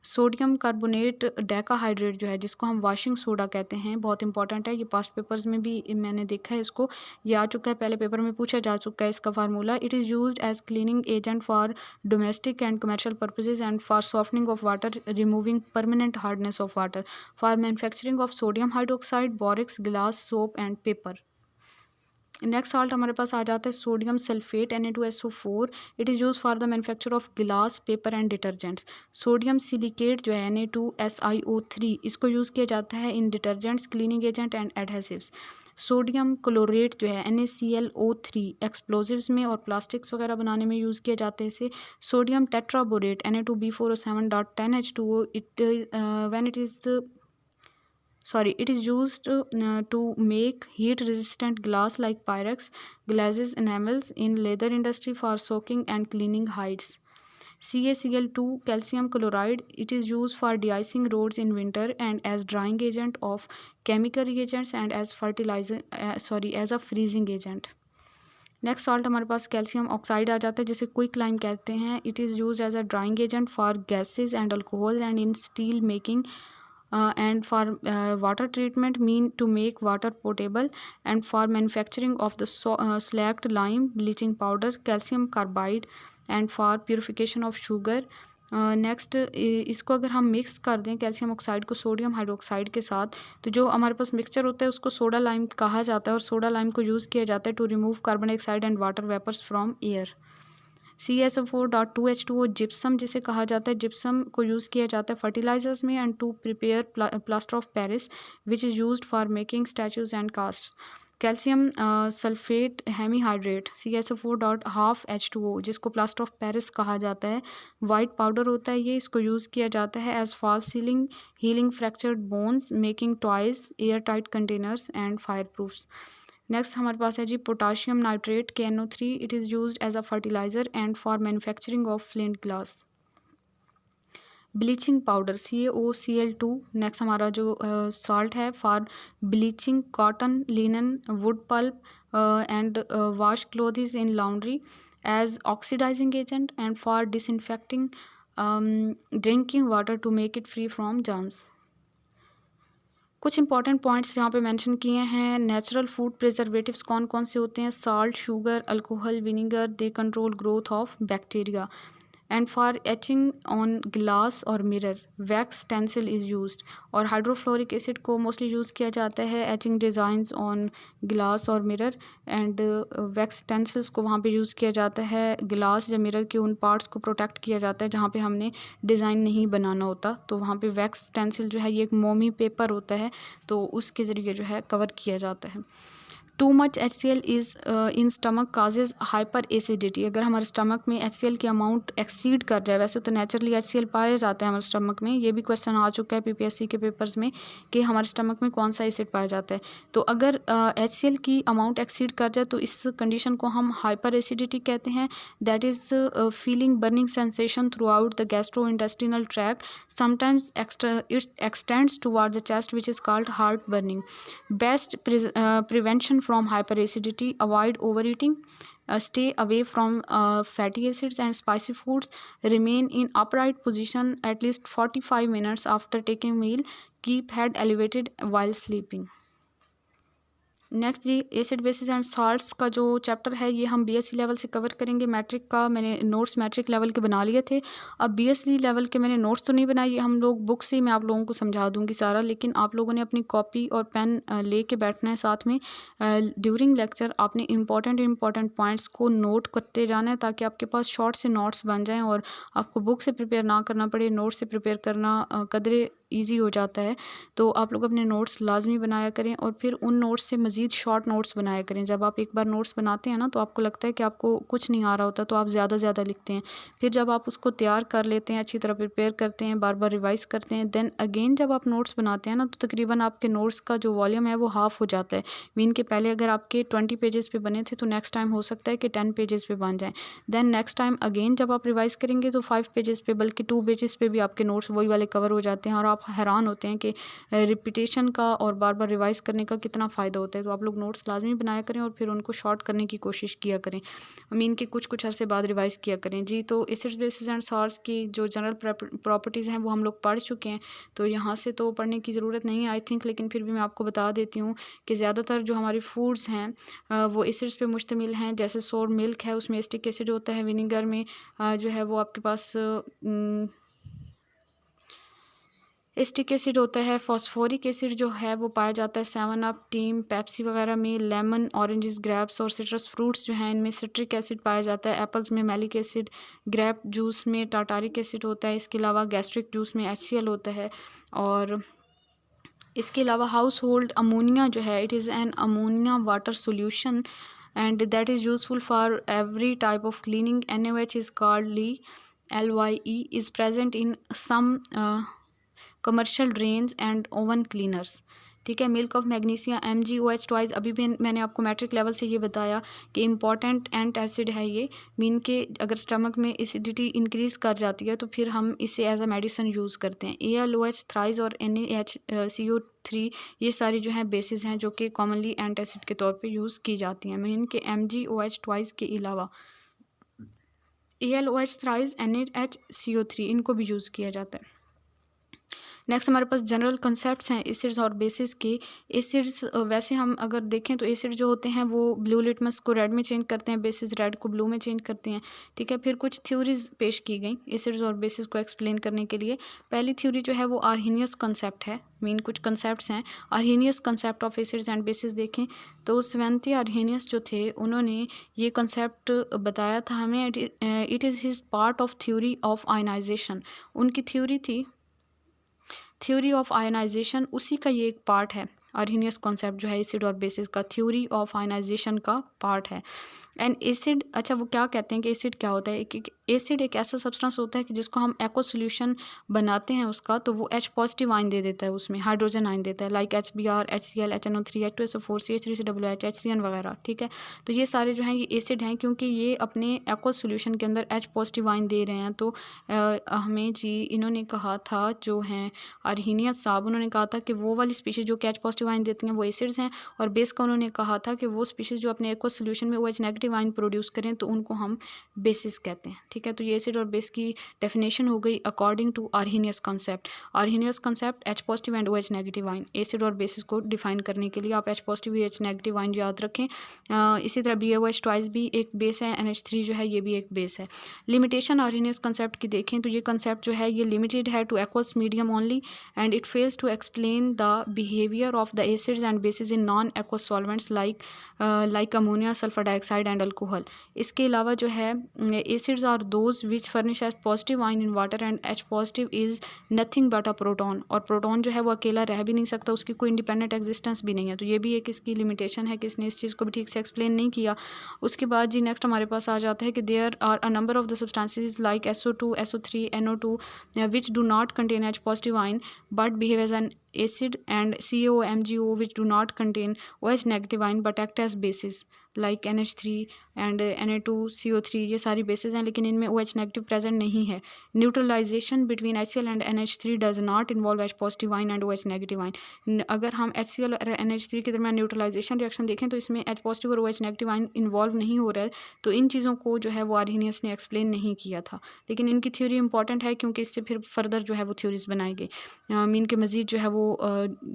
Sodium carbonate decahydrate जो है जिसको हम वाशिंग सोडा कहते हैं, बहुत इंपॉर्टेंट है, ये पास्ट पेपर्स में भी मैंने देखा है इसको, ये आ चुका है, पहले पेपर में पूछा जा चुका है इसका formula. It is used as cleaning agent for domestic and commercial purposes and for softening of water, removing permanent hardness of water, for manufacturing of sodium hydroxide, borax, glass, soap and paper. Next salt हमारे पास आ जाता है sodium sulphate Na2SO4। It is use for the manufacture of glass, paper and detergents. Sodium silicate जो है Na2SiO3, इसको use किया जाता है in detergents, cleaning agent and adhesives. Sodium chlorate जो है NaClO3, एक्सप्लोजिव्स में और प्लास्टिक्स वगैरह बनाने में यूज़ किया जाता है इसे। Sodium tetraborate Na2B4O7.10H2O, it is used to make heat resistant glass like Pyrex glazes, enamels in leather industry for soaking and cleaning hides. CaCl2 calcium chloride, it is used for de-icing roads in winter and as drying agent of chemical reagents and as as a freezing agent. Next salt हमारे पास calcium oxide आ जाता है जिसे quick lime कहते हैं। It is use as a drying agent for gases and alcohol and in steel making and for water treatment mean to make water potable and for manufacturing of the slacked lime, bleaching powder, calcium carbide and for purification of sugar. Next इसको अगर हम mix कर दें calcium oxide को sodium hydroxide के साथ, तो जो हमारे पास मिक्सचर होता है उसको सोडा लाइम कहा जाता है और सोडा लाइम को यूज़ किया जाता है to remove carbon dioxide and water vapours from air. CaSO4.2H2O gypsum जिसे कहा जाता है, जिप्सम को यूज़ किया जाता है फर्टिलाइजर्स में and to prepare plaster of Paris which is used for making statues and casts. Calcium sulphate hemihydrate CaSO4.12H2O जिसको प्लास्टर ऑफ पेरिस कहा जाता है, वाइट पाउडर होता है ये, इसको यूज़ किया जाता है as false ceiling, healing fractured bones, making toys, air tight containers and fire proofs. Next हमारे पास है जी potassium nitrate KNO3, it is used as a fertiliser and for manufacturing of flint glass. Bleaching powder CaOCl2, next हमारा जो salt है for bleaching cotton, linen, wood pulp and wash clothes in laundry as oxidising agent and for disinfecting drinking water to make it free from germs. कुछ important points यहाँ पे mention किए हैं। Natural food preservatives कौन कौन से होते हैं? Salt, sugar, alcohol, vinegar, they control growth of bacteria. And for etching on glass और mirror wax stencil is used. और हाइड्रोफ्लोरिक एसिड को मोस्टली यूज़ किया जाता है एचिंग डिज़ाइंस ऑन ग्लास और मिरर एंड वैक्स स्टेंसिल्स को वहाँ पे यूज़ किया जाता है ग्लास या मिरर के उन पार्ट्स को प्रोटेक्ट किया जाता है जहाँ पे हमने डिज़ाइन नहीं बनाना होता, तो वहाँ पे वैक्स स्टेंसिल जो है ये एक मोमी पेपर होता है, तो उसके ज़रिए जो है कवर किया जाता है। Too much HCl is in stomach causes hyper acidity. अगर हमारे स्टमक में HCl की अमाउंट एक्सीड कर जाए, वैसे तो नेचुरली HCl पाया जाता है हमारे स्टमक में, ये भी क्वेश्चन आ चुका है PPSC के पेपर्स में कि हमारे स्टमक में कौन सा एसिड पाया जाता है। तो अगर HCl की अमाउंट एक्सीड कर जाए तो इस कंडीशन को हम हाइपर एसिडिटी कहते हैं। That is feeling burning sensation through out the gastro intestinal track, sometimes it extends toward the chest which is called heart burning. Best prevention from hyperacidity, avoid overeating, stay away from fatty acids and spicy foods, remain in upright position at least 45 minutes after taking meal, keep head elevated while sleeping। Next जी acid bases and salts का जो chapter है ये हम BSc level से cover करेंगे। Matric का मैंने नोट्स मैट्रिक लेवल के बना लिए थे, अब BSc लेवल के मैंने नोट्स तो नहीं बनाए, ये हम लोग बुक से ही मैं आप लोगों को समझा दूंगी सारा, लेकिन आप लोगों ने अपनी कॉपी और पेन ले के बैठना है साथ में। ड्यूरिंग लेक्चर आपने इंपॉर्टेंट पॉइंट्स को नोट करते जाना है ताकि आपके पास शॉर्ट से नोट्स बन जाएँ और आपको बुक से प्रिपेयर ना करना पड़े, नोट से प्रिपेयर करना कदरे ईजी हो जाता है। तो आप लोग अपने नोट्स लाजमी बनाया करें और फिर उन नोट्स से मज़ीद शॉर्ट नोट्स बनाया करें। जब आप एक बार नोट्स बनाते हैं ना तो आपको लगता है कि आपको कुछ नहीं आ रहा होता, तो आप ज़्यादा लिखते हैं। फिर जब आप उसको तैयार कर लेते हैं, अच्छी तरह प्रिपेयर करते हैं, बार बार रिवाइज़ करते हैं, देन अगेन जब आप नोट्स बनाते हैं ना तो तकरीबन आपके नोट्स का जो वॉल्यूम है वो हाफ़ हो जाता है। मीन के पहले अगर आपके 20 पेजेस पे बने थे तो नेक्स्ट टाइम हो सकता है कि 10 पेजेस पे बन जाएँ। देन नेक्स्ट टाइम अगेन जब आप रिवाइज़ करेंगे तो 5 पेजेस पे, बल्कि 2 पेजेस पे भी आपके नोट्स वही वाले कवर हो जाते हैं और आप हैरान होते हैं कि रिपीटेशन का और बार बार रिवाइज़ करने का कितना फ़ायदा होता है। तो आप लोग नोट्स लाजमी बनाया करें और फिर उनको शॉर्ट करने की कोशिश किया करें। मीन के कुछ अरसे बाद रिवाइज़ किया करें। जी, तो एसिड्स बेसिस एंड सॉल्ट्स की जो जनरल प्रॉपर्टीज़ हैं वो हम लोग पढ़ चुके हैं, तो यहाँ से तो पढ़ने की ज़रूरत नहीं है आई थिंक, लेकिन फिर भी मैं आपको बता देती हूँ कि ज़्यादातर जो हमारी फूड्स हैं वो एसिड्स पे मुश्तमिल हैं। जैसे सोर मिल्क है, उसमें एसिटिक एसिड होता है। विनीगर में जो है वो आपके पास एसिटिक एसिड होता है। फॉस्फोरिक एसिड जो है वो पाया जाता है 7 अप, टीम, पेप्सी वगैरह में। लेमन, ऑरेंजेस, ग्रेप्स और सिट्रस फ्रूट्स जो हैं इनमें सिट्रिक एसिड पाया जाता है। एप्पल्स में मैलिक एसिड, ग्रेप जूस में टार्टारिक एसिड होता है। इसके अलावा गैस्ट्रिक जूस में HCl होता है। और इसके अलावा हाउस होल्ड अमोनिया जो है, it is an ammonia water solution and that is useful for every type of cleaning. NaOH is called LYE is present in some commercial drains and oven cleaners. ठीक है। Milk of magnesia MgOH twice, अभी भी मैंने आपको matric level से ये बताया कि इम्पॉर्टेंट एंट एसिड है ये। मीन के अगर स्टमक में एसिडिटी इंक्रीज़ कर जाती है तो फिर हम इसे एज अ मेडिसिन यूज़ करते हैं। ALOH थ्राइस और NaCO3 ये सारी जो हैं बेसिस हैं जो कि कॉमनली एंट एसिड के तौर पे यूज़ की जाती हैं। मीन के MgOH ट्वाइस के अलावा ALOH थ्राइस, NaCO3 इनको भी यूज़ किया जाता है। नेक्स्ट हमारे पास जनरल कंसेप्ट्स हैं एसिड्स और बेसिस के। एसिड्स वैसे हम अगर देखें तो एसिड जो होते हैं वो ब्लू लिटमस को रेड में चेंज करते हैं, बेसिस रेड को ब्लू में चेंज करते हैं। ठीक है। फिर कुछ थ्योरीज पेश की गई एसिड्स और बेसिस को एक्सप्लेन करने के लिए। पहली थ्योरी जो है वो आर्हीनियस कंसेप्ट है। मीन कुछ कंसेप्ट्स हैं Arrhenius concept of acids and basis. देखें तो स्वेंती आर्हीनियस जो थे उन्होंने ये कंसेप्ट बताया था हमें। It is his part of theory of ionisation. उनकी थ्योरी थी थ्योरी ऑफ आयनाइजेशन, उसी का ये एक पार्ट है। आर्हीनियस कॉन्सेप्ट जो है एसिड और बेसिस का थ्योरी ऑफ आयनाइजेशन का पार्ट है। एंड एसिड, अच्छा वो क्या कहते हैं कि एसिड क्या होता है कि एसिड एक ऐसा सब्सटेंस होता है कि जिसको हम एक्वा सोल्यूशन बनाते हैं उसका तो वो H पॉजिटिव आयन दे देता है, उसमें हाइड्रोजन आयन देता है, like HBr, HCl, HNO3, H2SO4, CH3COOH, HCN वगैरह। ठीक है। तो ये सारे जो हैं ये एसिड हैं क्योंकि ये अपने एक्वा सोल्यूशन के अंदर H पॉजिटिव आयन दे रहे हैं। तो हमें जी इन्होंने कहा था जो हैं आर्हीनियस साहब, उन्होंने कहा था कि वो वाली स्पीशीज़ जो कि H पॉजिटिव आयन देती हैं वो एसिड्स हैं, और बेस का उन्होंने कहा था कि वो स्पीशीज़ जो अपने एक्वा सोल्यूशन में OH नेगेटिव आयन प्रोड्यूस करें तो उनको हम बेसिस कहते हैं। ठीक है। तो ये एसिड और बेस की डेफिनेशन हो गई according to Arrhenius concept. Arrhenius concept H positive and OH negative ion acid और बेसिस को डिफाइन करने के लिए आप H positive OH negative ion याद रखें। इसी तरह BaOH ट्वाइस भी एक बेस है, NH3 जो है ये भी एक बेस है। लिमिटेशन आर्हीनियस कंसेप्ट की देखें तो ये कंसेप्ट जो है ये लिमिटेड है to aqueous medium only and it fails to explain the behaviour of the acids and bases in non aqueous solvents like ammonia, sulphur dioxide and alcohol. इसके अलावा जो है acids are those which furnish H positive ion in water and H positive is nothing but a proton. और proton जो है वो अकेला रह भी नहीं सकता, उसकी कोई इंडिपेंडेंट एग्जिस्टेंस भी नहीं है। तो ये भी एक इसकी लिमिटेशन है कि इसने इस चीज़ को भी ठीक से एक्सप्लेन नहीं किया। उसके बाद जी नेक्स्ट हमारे पास आ जाता है कि there are a number of the substances like SO2, SO3, NO2 which do not contain H positive ion but behave as an acid, and CO, MgO which do not contain OH negative ion but act as bases like NH3 and Na2CO3। ये सारी basis हैं लेकिन इनमें OH negative present नहीं है। Neutralisation between HCl and NH3 does not involve H positive ion and OH negative ion. अगर हम HCl और NH3 के दरमियान न्यूट्रलाइजेशन रिएक्शन देखें तो इसमें H पॉजिटिव और OH नेगेटिव आयन इन्वॉल्व नहीं हो रहा है। तो इन चीज़ों को जो है वो आर्हीनियस ने एक्सप्लेन नहीं किया था, लेकिन इनकी थ्योरी इंपॉर्टेंट है क्योंकि इससे फिर फर्दर जो है वो थ्योरीज बनाई गई। मीन के मज़ीद जो है वो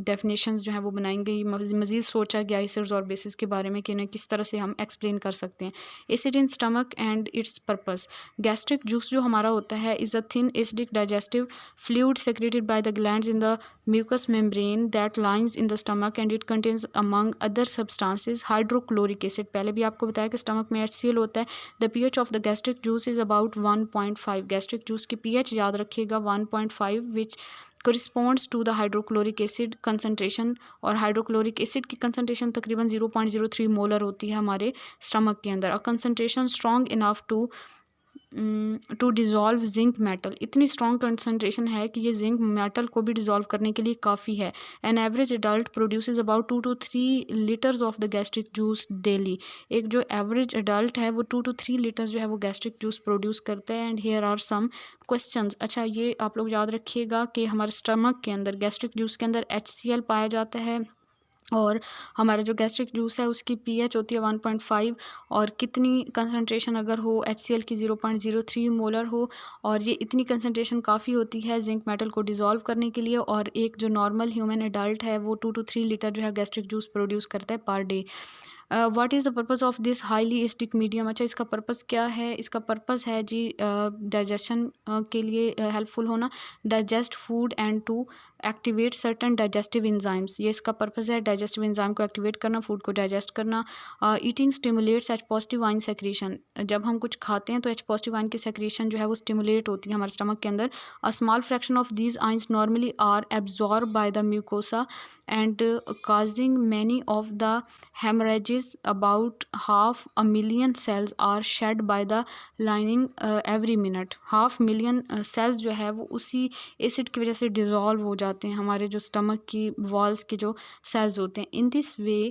डेफिनेशंस जो है वो बनाई गई, मज़ीद सोचा गया एसिड्स और बेसिस के बारे में कि इन्हें किस तरह से हम एक्सप्लेन कर सकते हैं। Acid in stomach and its purpose. Gastric juice जो हमारा होता है is a thin acidic digestive fluid secreted by the glands in the mucous membrane that lines in the stomach and it contains among other substances hydrochloric acid. पहले भी आपको बताया कि stomach में HCl होता है। The pH of the gastric juice is about 1.5। Gastric juice की pH याद रखिएगा 1.5 which corresponds to the hydrochloric acid concentration, और हाइड्रोक्लोरिक एसिड की कंसनट्रेशन तकरीबन 0.03 मोलर होती है हमारे स्टमक के अंदर। A concentration strong enough to dissolve zinc metal, इतनी स्ट्रॉन्ग कंसनट्रेशन है कि ये जिंक मेटल को भी डिज़ोल्व करने के लिए काफ़ी है। An average adult produces about 2 to 3 litres of the gastric juice daily. एक जो एवरेज एडल्ट है वो 2 to 3 लीटर्स जो है वो गैस्ट्रिक जूस प्रोड्यूस करता है। And here are some questions. अच्छा, ये आप लोग याद रखिएगा कि हमारे स्टमक के अंदर गैस्ट्रिक जूस के अंदर HCl पाया जाता है, और हमारा जो गैस्ट्रिक जूस है उसकी pH होती है 1.5, और कितनी कंसनट्रेशन अगर हो HCl की 0.03 मोलर हो, और ये इतनी कंसनट्रेशन काफ़ी होती है जिंक मेटल को डिज़ोल्व करने के लिए। और एक जो नॉर्मल ह्यूमन एडल्ट है वो 2 to 3 लीटर जो है गैस्ट्रिक जूस प्रोड्यूस करता है per day. What is the purpose of this highly acidic medium? अच्छा, इसका पर्पस क्या है? इसका पर्पस है जी डाइजेशन के लिए हेल्पफुल होना, digest food and to activate certain digestive enzymes. ये इसका पर्पस है, डाइजेस्टिव इंजाइम को एक्टिवेट करना, फूड को डाइजेस्ट करना। Eating stimulates H positive ion secretion, जब हम कुछ खाते हैं तो H पॉजिटिव आइन की सेक्रीशन जो है वो स्टिमुलेट होती है हमारे स्टमक के अंदर। A small fraction of these ions normally are absorb by the mucosa and causing many of the hemorrhages. About 500,000 cells are shed by the lining every minute. 500,000 cells जो है वो उसी एसिड की वजह से डिज़ोल्व हो जाते हैं हमारे जो स्टमक की वॉल्स के जो सेल्स होते हैं। In this way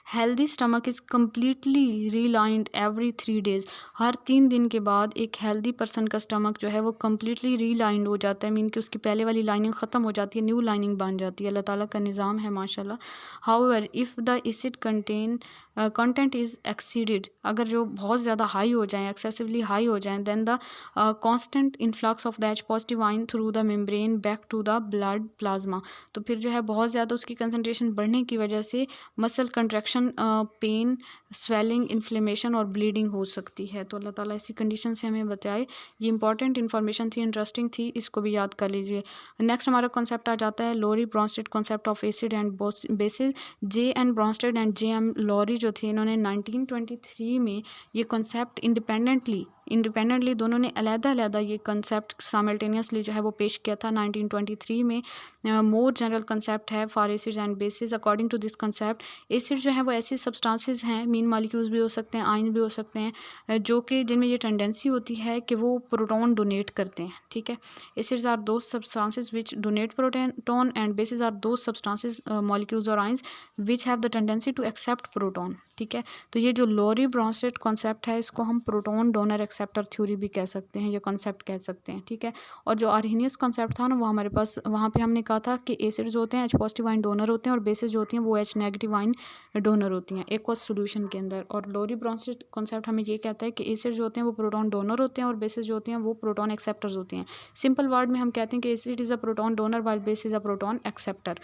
healthy stomach is completely relined every 3 days। हर 3 दिन के बाद एक हेल्दी पर्सन का स्टमक जो है वो कम्प्लीटली रीलाइंड हो जाता है, मीन कि उसकी पहले वाली लाइनिंग ख़त्म हो जाती है, न्यू लाइनिंग बन जाती है। अल्लाह ताला का निज़ाम है माशाल्लाह। However if the acid content is exceeded, अगर जो बहुत ज़्यादा हाई हो जाए, एक्सेसिवली हाई हो जाए, then the constant influx of the H positive ion through the membrane back to the blood plasma, तो फिर जो है बहुत ज़्यादा उसकी कंसनट्रेशन बढ़ने की वजह से muscle contraction, pain, swelling, inflammation और ब्लीडिंग हो सकती है। तो अल्लाह ताला ऐसी कंडीशन से हमें बताए। ये इंपॉर्टेंट इन्फॉर्मेशन थी, इंटरेस्टिंग थी, इसको भी याद कर लीजिए। नेक्स्ट हमारा कॉन्सेप्ट आ जाता है Lowry Bronsted concept of acid and bases. J.N. Bronsted and J.M. Lowry जो थे, इन्होंने 1923 में ये कॉन्सेप्ट इंडिपेंडेंटली दोनों ने अलग-अलग ये कंसेप्ट साइमल्टेनियसली जो है वो पेश किया था 1923 में। मोर जनरल कंसेप्ट है for acids and bases. According to this concept, acid जो है वो ऐसी सब्सटेंसेस हैं, मीन मॉलिक्यूल्स भी हो सकते हैं, आयन भी हो सकते हैं, जो कि जिनमें ये टेंडेंसी होती है कि वो प्रोटॉन डोनेट करते हैं। ठीक है, acids are those substances which donate proton and bases are those substances molecules और ions which have the tendency to accept proton. ठीक है, तो ये जो लोरी ब्रॉन्स्टेड कॉन्सेप्ट है इसको हम प्रोटॉन डोनर एक्सेप्टर थ्योरी भी कह सकते हैं, ये कॉन्सेप्ट कह सकते हैं। ठीक है, और जो आर्हेनियस कॉन्सेप्ट था ना, वो हमारे पास वहाँ पे हमने कहा था कि एसिड्स होते हैं H पॉजिटिव आइन डोनर होते हैं, और बेसिस जो होती हैं वो H नेगेटिव आइन डोनर होती हैं एक्वस सॉल्यूशन के अंदर। और लोरी ब्रॉन्स्टेड कॉन्सेप्ट हमें ये कहता है कि एसिड जो होते हैं वो प्रोटॉन डोनर होते हैं, और बेसिस जो होती हैं वो प्रोटॉन एक्सेप्टर्स होती हैं। सिंपल वर्ड में हम कहते हैं कि acid is a proton donor while base is a proton acceptor.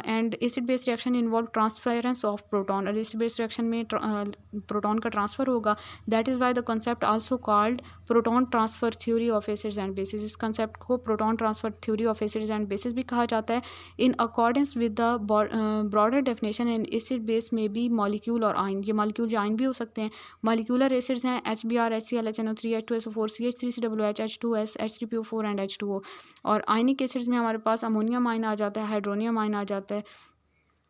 And acid based reaction involve transference of proton, और एसिड बेस्ड रिएक्शन में प्रोटॉन का ट्रांसफ़र होगा। That is why the concept also called proton transfer theory of acids and basis. इस concept को proton transfer theory of acids and basis भी कहा जाता है। In accordance with the broader definition, and acid base में भी molecule और ion, ये मॉलिक्यूल जो आयन भी हो सकते हैं। मॉलिक्यूलर एसिड्स हैं HBr, HCl, HNO3, H2SO4, CH3COOH, H2S, H3PO4 and H2O। और आयनिक एसिड्स में हमारे पास अमोनियम आयन आ जाता है, हाइड्रोनियम आयन आ जाता है,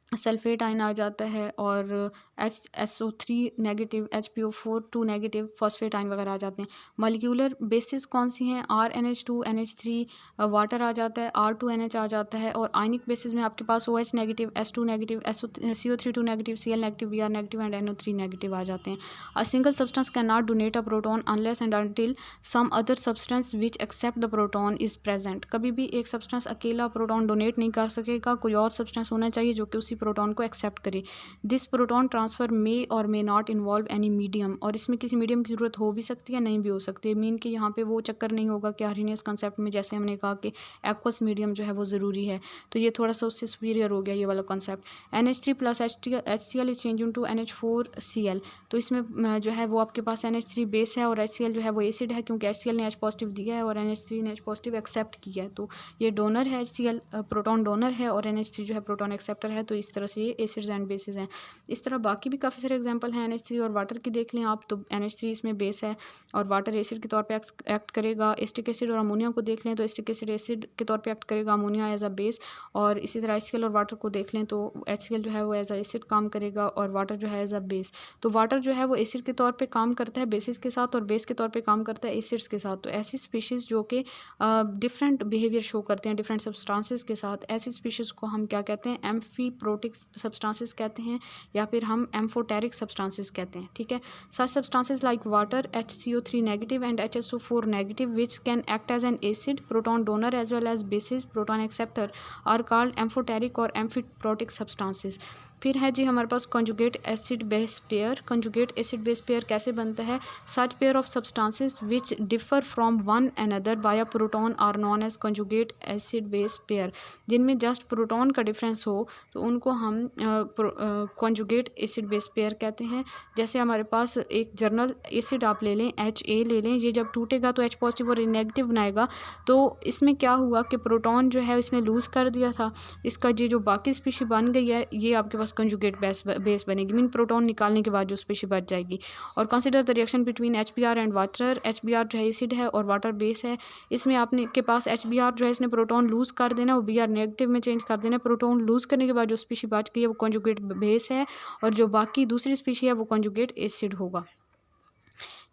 सल्फेट आयन आ जाता है, और HSO3 negative, HPO4 2 negative, phosphate ion वगैरह आ जाते हैं। मॉलिक्यूलर बेसिस कौन सी हैं? RNH2, NH3, वाटर आ जाता है, R2NH आ जाता है। और आयनिक बेसिस में आपके पास OH negative, S2 negative, CO3 2 negative, Cl negative, Br negative and NO3 negative आ जाते हैं। A single substance can not donate a proton unless and until some other substance which accept the proton is present. कभी भी एक substance अकेला proton donate नहीं कर सकेगा, कोई और सब्सटेंस होना चाहिए जो कि उसी प्रोटॉन को एक्सेप्ट करे। दिस प्रोटॉन ट्रांसफ़र मे और may not involve any medium, और इसमें किसी मीडियम की ज़रूरत हो भी सकती है, नहीं भी हो सकती है। मीन कि यहाँ पे वो चक्कर नहीं होगा कि आर्हेनियस कंसेप्ट में जैसे हमने कहा कि एक्वस मीडियम जो है वो ज़रूरी है, तो ये थोड़ा सा उससे सुपीरियर हो गया ये वाला concept. NH3 plus HCl is change into NH4Cl, तो इसमें जो है वो आपके पास NH3 बेस है, और HCl जो है वो एसिड है, क्योंकि HCl ने H पॉजिटिव दिया है और NH3 ने H पॉजिटिव एक्सेप्ट किया है। तो ये डोनर है, HCl प्रोटॉन डोनर है, और NH3 जो है प्रोटॉन एक्सेप्टर है, तो इस जिस तरह से ये एसिड्स एंड बेसिस हैं। इस तरह बाकी भी काफ़ी सारे एग्जांपल हैं NH3 और वाटर की, देख लें आप। तो NH3 इसमें बेस है और वाटर एसिड के तौर पे एक्ट करेगा। एसिटिक एसिड और अमोनिया को देख लें तो एसिटिक एसिड एसिड के तौर पे एक्ट करेगा, अमोनिया एज अ बेस। और इसी तरह HCl और वाटर को देख लें तो HCl जो है वो एज अ एसिड काम करेगा और वाटर जो है एज अ बेस। तो वाटर जो है वो एसिड के तौर पे काम करता है बेसिस के साथ और बेस के तौर पे काम करता है एसिड्स के साथ। तो ऐसी स्पीशीज़ जो कि डिफरेंट बिहेवियर शो करते हैं डिफरेंट सब्सटेंसेस के साथ, ऐसी स्पीशीज़ को हम क्या कहते हैं, एम्फीप्रोटिक सब्सटेंसेस कहते हैं या फिर हम एम्फोटेरिक सब्सटेंसेस कहते हैं। ठीक है, such substances like water HCO3 negative and HSO4 negative which can act as an acid, proton donor as well as bases, proton acceptor are called amphoteric और एम्फीप्रोटिक सब्सटेंसेस। फिर है जी हमारे पास conjugate acid base pair. Conjugate acid base pair कैसे बनता है? Such pair of substances which differ from one another by a proton are known as conjugate acid base pair. जिनमें जस्ट प्रोटॉन का डिफरेंस हो तो उनको हम कंजुगेट एसिड बेस पेयर कहते हैं। जैसे हमारे पास एक जर्नल एसिड आप ले लें, HA ले लें, ये जब टूटेगा तो H पॉजिटिव और नेगेटिव बनाएगा। तो इसमें क्या हुआ कि प्रोटॉन जो है इसने लूज़ कर दिया था, इसका ये जो बाकी स्पीशी बन गई है ये आपके पास कंजुगेट बेस बनेगी, मीन प्रोटॉन निकालने के बाद जो स्पीशी बच जाएगी। और consider the reaction between HBr and water. HBr जो है एसिड है और वाटर बेस है। इसमें आपने के पास HBr जो है इसने प्रोटॉन लूज़ कर देना, वो Br नेगेटिव में चेंज कर देना। प्रोटॉन लूज़ करने के बाद जो स्पीशी बच गई है वो कंजुगेट बेस है और जो बाकी दूसरी स्पीशी है वो कंजुगेट एसिड होगा।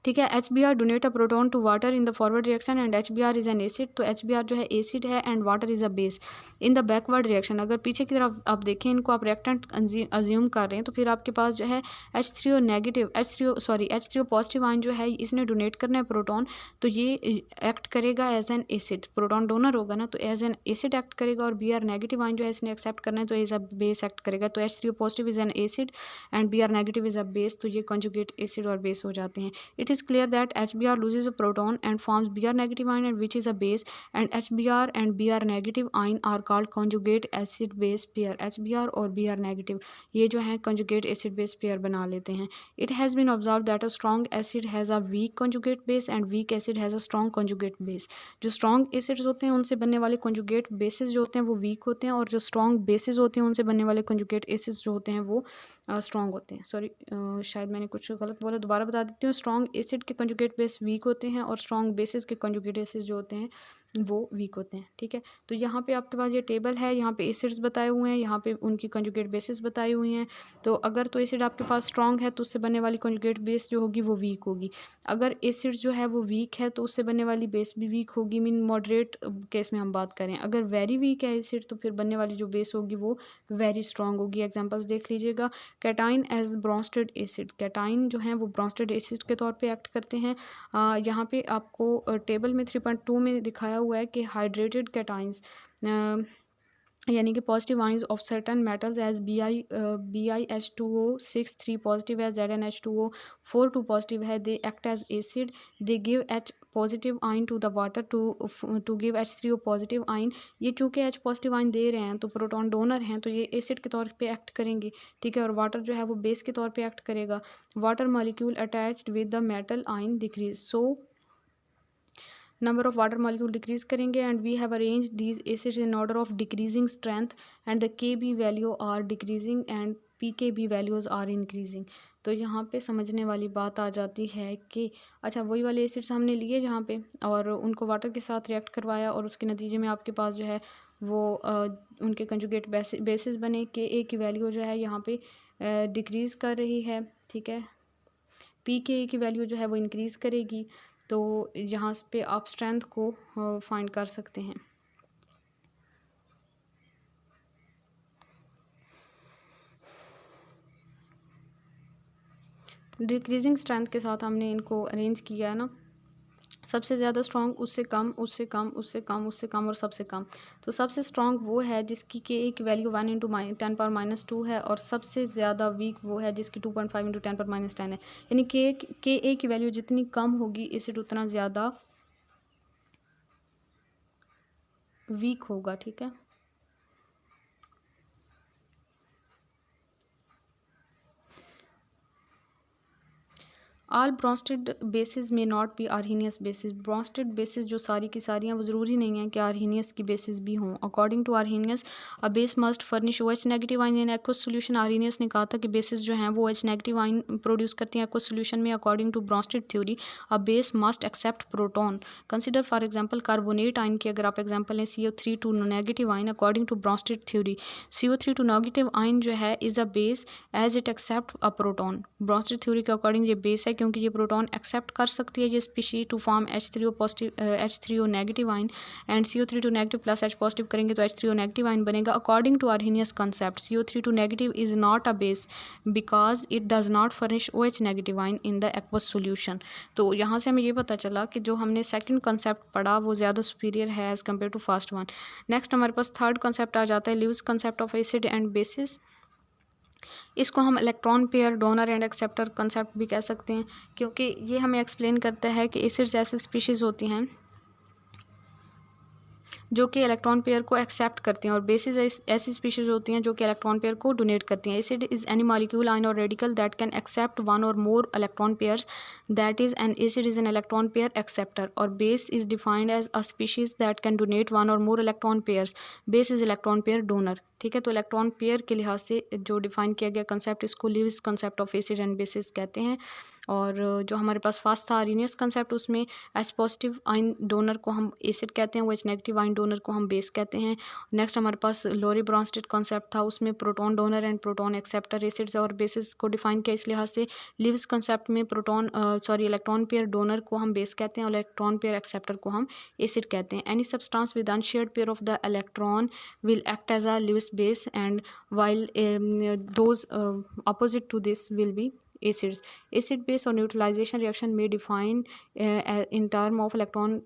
ठीक है, HBr donate a proton to water in the forward reaction and HBr is an acid. तो HBr जो है एसिड है and water is a base in the backward reaction. अगर पीछे की तरफ आप देखें, इनको आप रिएक्टेंट अज्यूम कर रहे हैं तो फिर आपके पास जो है H3O negative H3O positive ion जो है इसने डोनेट करना है प्रोटॉन, तो ये एक्ट करेगा as an acid. Proton donor होगा ना, तो एज एन एसिड एक्ट करेगा। और Br नेगेटिव आयन जो है इसने एक्सेप्ट करना है तो एज अ बेस एक्ट करेगा। तो H3O positive is an acid and Br negative is a base, तो ये कंजुगेट एसिड और बेस हो जाते हैं। It is clear that HBr loses a proton and forms Br negative ion, and which is a base, and HBr and Br negative ion are called conjugate acid base pair। HBr और Br negative ये जो है conjugate acid base pair बना लेते हैं। It has been observed that a strong acid has a weak conjugate base and weak acid has a strong conjugate base। जो strong acids होते हैं उनसे बनने वाले conjugate bases जो होते हैं वो weak होते हैं, और जो strong bases होते हैं उनसे बनने वाले conjugate acids जो होते हैं वो स्ट्रॉन्ग होते हैं। सॉरी, शायद मैंने कुछ गलत बोला, दोबारा बता देती हूँ। स्ट्रॉन्ग एसिड के कंजुगेट बेस वीक होते हैं और स्ट्रॉन्ग बेसिस के कंजुगेट एसिड जो होते हैं वो वीक होते हैं। ठीक है, तो यहाँ पे आपके पास ये टेबल है, यहाँ पे एसिड्स बताए हुए हैं, यहाँ पे उनकी कंजुगेट बेसिस बताई हुई हैं। तो अगर तो एसिड आपके पास स्ट्रॉन्ग है तो उससे बनने वाली कंजुगेट बेस जो होगी वो वीक होगी। अगर एसिड जो है वो वीक है तो उससे बनने वाली बेस भी वीक होगी, मीन मॉडरेट केस में हम बात करें। अगर वेरी वीक है एसिड तो फिर बनने वाली जो बेस होगी वो वेरी स्ट्रॉन्ग होगी। एग्जाम्पल्स देख लीजिएगा। Cation as Bronsted acid. Cation जो हैं वो ब्रॉन्स्टेड एसिड के तौर पे एक्ट करते हैं। यहाँ पे आपको टेबल में 3.2 में दिखाया हुआ है कि हाइड्रेटेड कैटाइन्स यानी कि positive ions of certain metals as BiH2O6 3 positive है, ZnH2O4 2 पॉजिटिव है, they act as acid, they give H positive ion to the water to give H3O positive ion. ये चूँकि H पॉजिटिव आइन दे रहे हैं तो प्रोटॉन डोनर हैं तो ये एसिड के तौर पे एक्ट करेंगे। ठीक है, और वाटर जो है वो बेस के तौर पे एक्ट करेगा। Water molecule attached with the metal ion decrease, so number of water molecule decrease करेंगे। And we have arrange these acids in order of decreasing strength and the Kb value are decreasing and Pkb values are increasing. तो यहाँ पे समझने वाली बात आ जाती है कि अच्छा वही वाले एसिड्स हमने लिए यहाँ पे और उनको वाटर के साथ रिएक्ट करवाया और उसके नतीजे में आपके पास जो है वो उनके कंजुगेट बेसिस बने। Ka की वैल्यू जो है यहाँ पे डिक्रीज़ कर रही है। ठीक है, Pka की वैल्यू जो है वो इंक्रीज़ करेगी। तो यहाँ पे आप स्ट्रेंथ को फाइंड कर सकते हैं। डिक्रीजिंग स्ट्रेंथ के साथ हमने इनको अरेंज किया है ना, सबसे ज़्यादा स्ट्रॉन्ग, उससे कम, उससे कम, उससे कम, उससे कम और सबसे कम। तो सबसे स्ट्रॉन्ग वो है जिसकी Ka की वैल्यू 1 × 10⁻⁻2 है और सबसे ज़्यादा वीक वो है जिसकी 2.5 × 10⁻10 है। यानी Ka की वैल्यू जितनी कम होगी एसिड उतना ज़्यादा वीक होगा। ठीक है, ऑल ब्रॉन्स्टेड बेसिस में not be Arrhenius basis. Brønsted basis जो सारी की सारी हैं वो ज़रूरी नहीं है कि आर्हीनियस की बेसिस भी हों। According to Arrhenius a base must furnish OH negative ion in aqueous solution. Arrhenius ने कहा था कि बेसिस जो हैं वो OH नेगेटिव आइन प्रोड्यूस करती हैं एक्वस सोल्यूशन में। According to Bronsted theory a base must accept proton. Consider for example carbonate ion की अगर आप एग्जाम्पल लें CO3 negative ion. According to Bronsted theory CO3 negative ion जो है is a base as it accept a proton. Bronsted theory के according ये base है क्योंकि ये प्रोटॉन एक्सेप्ट कर सकती है ये species to form H3O positive H3O negative ion and CO3 negative plus H positive करेंगे तो H3O नेगेटिव आइन बनेगा। According to Arrhenius concept CO3 negative is not a base because it does not furnish OH negative ion in the aqueous solution. तो यहाँ से हमें ये पता चला कि जो हमने सेकंड कंसेप्ट पढ़ा वो ज़्यादा सुपीरियर है as compare to first one. Next हमारे पास थर्ड कंसेप्ट आ जाता है Lewis concept of acid and bases. इसको हम electron pair donor and acceptor concept भी कह सकते हैं क्योंकि ये हमें एक्सप्लेन करता है कि एसिड्स ऐसी स्पीशीज़ होती हैं जो कि इलेक्ट्रॉन पेयर को एक्सेप्ट करती हैं और बेसिस ऐसी स्पीशीज़ होती हैं जो कि इलेक्ट्रॉन पेयर को डोनेट करती हैं। Acid is any molecule ion और radical that can accept one और more electron pairs that is an acid is an electron pair acceptor. और base is defined as a species that can donate one और more electron pairs. Base is electron pair donor. ठीक है, तो electron pair के लिहाज से जो define किया गया कंसेप्ट इसको Lewis concept of acid and basis कहते हैं। और जो हमारे पास फर्स्ट था आर्हीनियस कंसेप्ट उसमें H पॉजिटिव आइन डोनर को हम एसिड कहते हैं, OH नेगेटिव आइन डोनर को हम बेस कहते हैं। नेक्स्ट हमारे पास लोरी ब्रॉन्स्टेड कंसेप्ट था उसमें proton donor and proton acceptor acids और बेसिस को डिफाइन किया इस लिहाज से। ल्यूइस कंसेप्ट में इलेक्ट्रॉन पेयर डोनर को हम बेस कहते हैं और इलेक्ट्रॉन पेयर एक्सेप्टर को हम एसिड कहते हैं। Any substance with unshared pair of the electron will act as a Lewis base and while those opposite to this will be acids. Acid base or neutralization reaction may define in term of electron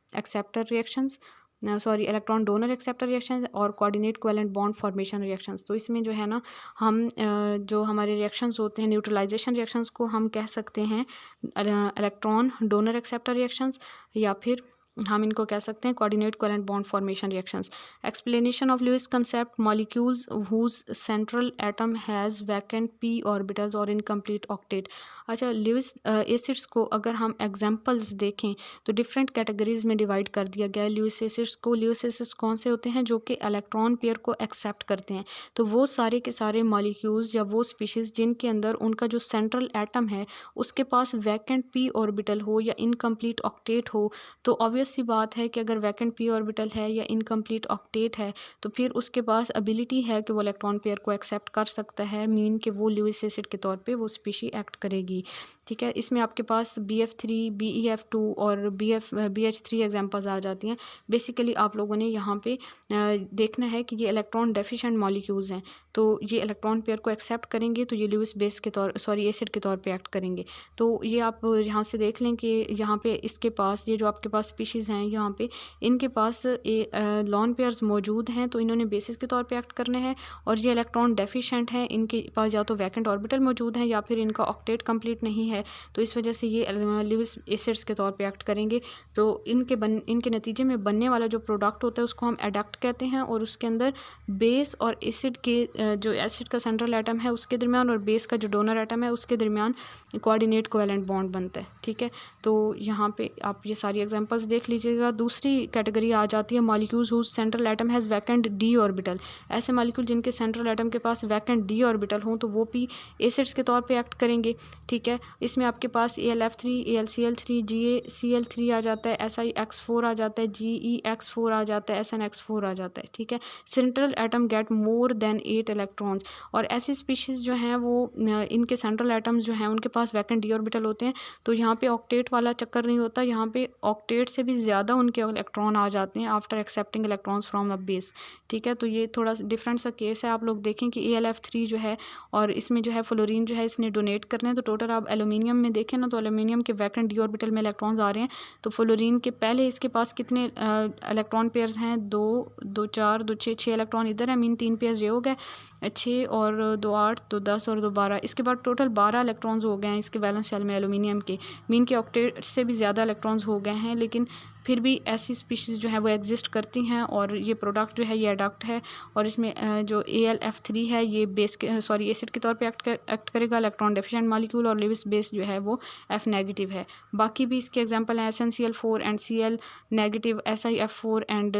acceptor reactions electron donor acceptor reactions और coordinate covalent bond formation reactions. तो इसमें जो है ना हम जो हमारे reactions होते हैं न्यूट्रलाइजेशन रिएक्शंस को हम कह सकते हैं इलेक्ट्रॉन डोनर एक्सेप्टर रिएक्शंस या फिर हम इनको कह सकते हैं coordinate covalent bond formation reactions. Explanation of Lewis concept molecules whose central atom has vacant p orbitals और इनकम्प्लीट ऑक्टेट। अच्छा, ल्यूइस एसिड्स को अगर हम एग्जांपल्स देखें तो डिफरेंट कैटेगरीज में डिवाइड कर दिया गया है ल्यूइस एसिड्स को। ल्यूइस एसिड्स कौन से होते हैं जो कि इलेक्ट्रॉन पेयर को एक्सेप्ट करते हैं, तो वो सारे के सारे मॉलिक्यूल्स या वो स्पीशीज़ जिनके अंदर उनका जो सेंट्रल एटम है उसके पास वैकेंट p ऑर्बिटल हो या इनकम्प्लीट ऑक्टेट हो। तो ऑब्वियस सी बात है कि अगर वैकेंट p ऑर्बिटल है या इनकम्प्लीट ऑक्टेट है तो फिर उसके पास एबिलिटी है कि वो इलेक्ट्रॉन पेयर को एक्सेप्ट कर सकता है, मीन कि वो ल्यूइस एसिड के तौर पे वो स्पीशी एक्ट करेगी। ठीक है, इसमें आपके पास BF3 BeF2 और BH3 एग्जांपल्स आ जाती हैं। बेसिकली आप लोगों ने यहाँ पे देखना है कि ये इलेक्ट्रॉन डेफिशिएंट मॉलिक्यूल्स हैं, तो ये इलेक्ट्रॉन पेयर को एक्सेप्ट करेंगे तो ये ल्यूइस बेस के तौर एसिड के तौर पे एक्ट करेंगे। तो ये आप यहाँ से देख लें कि यहाँ पे इसके पास ये जो आपके पास स्पीशीज़ हैं यहाँ पे इनके पास लॉन पेयर्स मौजूद हैं तो इन्होंने बेसिस के तौर पे एक्ट करने हैं। और ये इलेक्ट्रॉन डेफिशिएंट हैं, इनके पास या तो वैकेंट ऑर्बिटल मौजूद हैं या फिर इनका ऑक्टेट कंप्लीट नहीं है, तो इस वजह से ये ल्यूइस एसिड्स के तौर पे एक्ट करेंगे। तो इनके नतीजे में बनने वाला जो प्रोडक्ट होता है उसको हम एडक्ट कहते हैं और उसके अंदर बेस और एसिड के जो एसिड का सेंट्रल एटम है उसके दरमियान और बेस का जो डोनर एटम है उसके दरमियान कोऑर्डिनेट कोवेलेंट बॉन्ड बनता है। ठीक है, तो यहाँ पे आप ये सारी एग्जांपल्स देख लीजिएगा। दूसरी कैटेगरी आ जाती है molecules whose central atom has vacant d orbital. ऐसे मॉलिक्यूल जिनके सेंट्रल एटम के पास वैकेंट d ऑर्बिटल हों तो वो भी एसिड्स के तौर पे एक्ट करेंगे। ठीक है, इसमें आपके पास AlF3 AlCl3 GaCl3 आ जाता है, SiX4 आ जाता है, GeX4 आ जाता है, SnX4 आ जाता है। ठीक है, central atom get more than 8 electrons. और ऐसी स्पीशीज़ जो हैं वो इनके सेंट्रल एटम्स जो हैं उनके पास वैकेंट d ऑर्बिटल होते हैं, तो यहाँ पे ऑक्टेट वाला चक्कर नहीं होता, यहाँ पे ऑक्टेट से भी ज़्यादा उनके इलेक्ट्रॉन आ जाते हैं after accepting electrons from a base. ठीक है, तो ये थोड़ा डिफरेंट सा केस है। आप लोग देखें कि AlF3 जो है और इसमें जो है फ्लोरीन जो है इसने डोनेट करने हैं, तो टोटल आप एलुमिनियम में देखें ना तो एलुमिनियम के वैकेंट d ऑर्बिटल में इलेक्ट्रॉन्स आ रहे हैं। तो फ्लोरीन के पहले इसके पास कितने इलेक्ट्रॉन पेयर्स हैं, 2 4 2 6 इलेक्ट्रॉन इधर है, मीन 3 पेयर्स ये हो गए 6 और 2 8 2 10 और 2 12। इसके बाद टोटल 12 इलेक्ट्रॉन्स हो गए हैं इसके वैलेंस शेल में एलुमिनियम के, मीन के ऑक्टेट से भी ज़्यादा इलेक्ट्रॉन्स हो गए हैं। लेकिन फिर भी ऐसी स्पीशीज़ जो है वो एग्जिस्ट करती हैं और ये प्रोडक्ट जो है ये एडक्ट है और इसमें जो AlF3 है ये बेस एसिड के तौर पे एक्ट करेगा इलेक्ट्रॉन डेफिशिएंट मॉलिक्यूल, और लिविस बेस जो है वो F नेगेटिव है। बाकी भी इसके एग्जांपल हैं SnCl4 and Cl negative, SiF4 and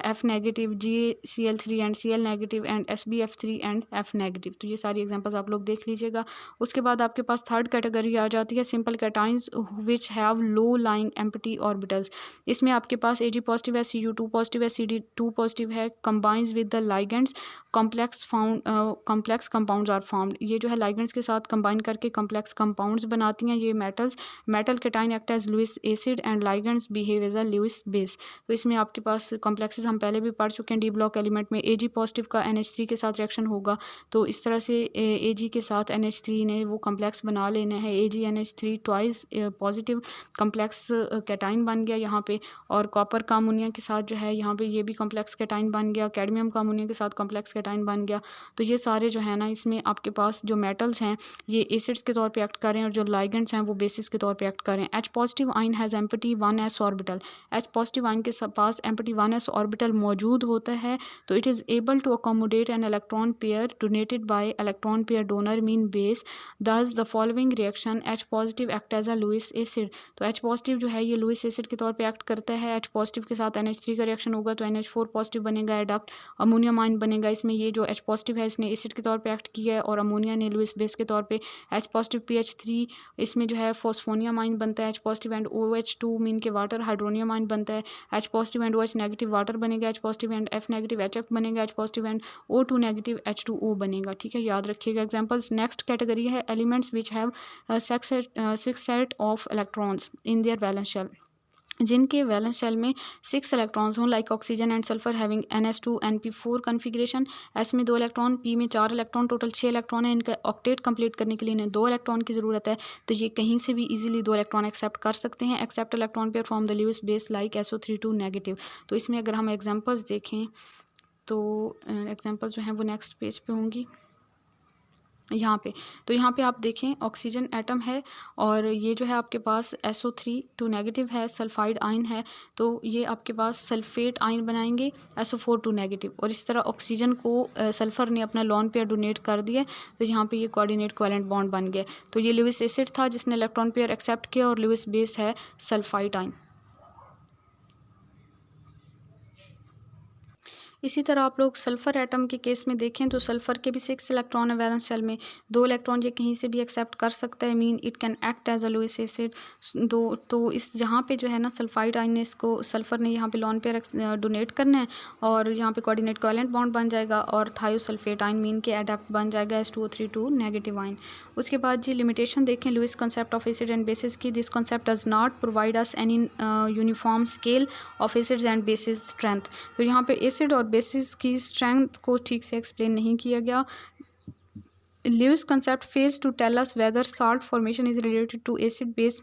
F negative, GaCl3 and Cl negative and SbF3 and F negative. तो ये सारी एग्जांपल्स आप लोग देख लीजिएगा। उसके बाद आपके पास थर्ड कैटेगरी आ जाती है simple cations which have low lying empty orbitals. इसमें आपके पास Ag पॉजिटिव है, Cu2 पॉजिटिव है, Cd2 पॉजिटिव है, combines with the ligands complex compounds are formed. ये जो है लाइगेंड्स के साथ कंबाइन करके कॉम्प्लेक्स कंपाउंड्स बनाती हैं ये metals. Metal cation act as Lewis acid and ligands behave as a Lewis base. तो इसमें आपके पास कॉम्प्लेक्सेस हम पहले भी पढ़ चुके हैं डी ब्लॉक एलिमेंट में। Ag पॉजिटिव का NH3 के साथ रिएक्शन होगा तो इस तरह से Ag के साथ NH3 ने वो कॉम्प्लेक्स बना लेना है। AgNH3 twice positive complex cation बन गया यहाँ पे, और कॉपर का अमोनिया के साथ जो है यहाँ पे ये भी कॉम्प्लेक्स कैटाइन बन गया, कैडमियम का अमोनिया के साथ कॉम्प्लेक्स कैटाइन बन गया। तो ये सारे जो है ना इसमें आपके पास जो मेटल्स हैं ये एसिड्स के तौर पे एक्ट कर रहे हैं और जो लाइगेंड्स हैं वो बेसिस के तौर पे एक्ट कर रहे हैं। H positive ion has empty 1s orbital. H positive ion के पास एम्प्टी 1s ऑर्बिटल मौजूद होता है तो it is able to accommodate an electron pair donated by electron pair donor mean base. Thus the following reaction H positive act as a Lewis acid. तो H positive जो है ये Lewis acid के तौर पे एक्ट करता है। H positive के साथ NH3 का रिएक्शन होगा तो NH4 पॉजिटिव बनेगा, एडक्ट अमोनियम आयन बनेगा। इसमें ये जो H पॉजिटिव है इसने एसिड के तौर पे एक्ट किया है और अमोनिया ने लुईस बेस के तौर पे। H पॉजिटिव PH3 इसमें जो है फॉस्फोनियम आयन बनता है। H positive and OH2 mean के वाटर हाइड्रोनियम आयन बनता है। H positive and OH negative water बनेगा। H positive and F negative HF बनेगा। H positive and O2 negative H2O बनेगा। ठीक है, याद रखिएगा एग्जांपल्स। नेक्स्ट कैटेगरी है elements which have six set of electrons in their valence shell. जिनके valence shell में 6 इलेक्ट्रॉन्स हों, like oxygen and sulphur having NS2 NP4 configuration. S में 2 इलेक्ट्रॉन, P में 4 इलेक्ट्रॉन, टोटल 6 इलेक्ट्रॉन है। इनका octet complete करने के लिए इन्हें 2 इलेक्ट्रॉन की ज़रूरत है तो ये कहीं से भी इजीली 2 इलेक्ट्रॉन एक्सेप्ट कर सकते हैं। Accept electron pair from the Lewis base like SO32 negative. तो इसमें अगर हम एग्जाम्पल्स देखें तो एग्जाम्पल्स जो हैं वो नेक्स्ट पेज पे होंगी यहाँ पे। तो यहाँ पे आप देखें ऑक्सीजन एटम है और ये जो है आपके पास SO3 नेगेटिव है, सल्फाइड आयन है तो ये आपके पास सल्फेट आयन बनाएंगे SO4 नेगेटिव। और इस तरह ऑक्सीजन को सल्फ़र ने अपना लॉन पेयर डोनेट कर दिया तो यहाँ पे ये कोऑर्डिनेट कोवेलेंट बॉन्ड बन गया। तो ये लुईस एसिड था जिसने इलेक्ट्रॉन पेयर एक्सेप्ट किया और लुईस बेस है सल्फाइड आयन। इसी तरह आप लोग सल्फ़र एटम के केस में देखें तो सल्फ़र के भी 6 इलेक्ट्रॉन है वैलेंस शेल में। 2 इलेक्ट्रॉन ये कहीं से भी एक्सेप्ट कर सकता है, mean it can act as a Lewis acid. तो इस यहाँ पे जो है ना सल्फाइड आयन इसको सल्फ़र ने यहाँ पे लॉन पेयर डोनेट करना है और यहाँ पे कोऑर्डिनेट कोवेलेंट बॉन्ड बन जाएगा और थायोसल्फेट आयन मीन के एडक्ट बन जाएगा H2O3 नेगेटिव आयन। उसके बाद जी लिमिटेशन देखें Lewis concept of acid and bases की। This concept does not provide us any uniform scale of acids and bases strength. तो यहाँ पे एसिड और बेसिस की स्ट्रेंथ को ठीक से एक्सप्लेन नहीं किया गया। Lewis concept fails to tell us whether salt formation is related to acid base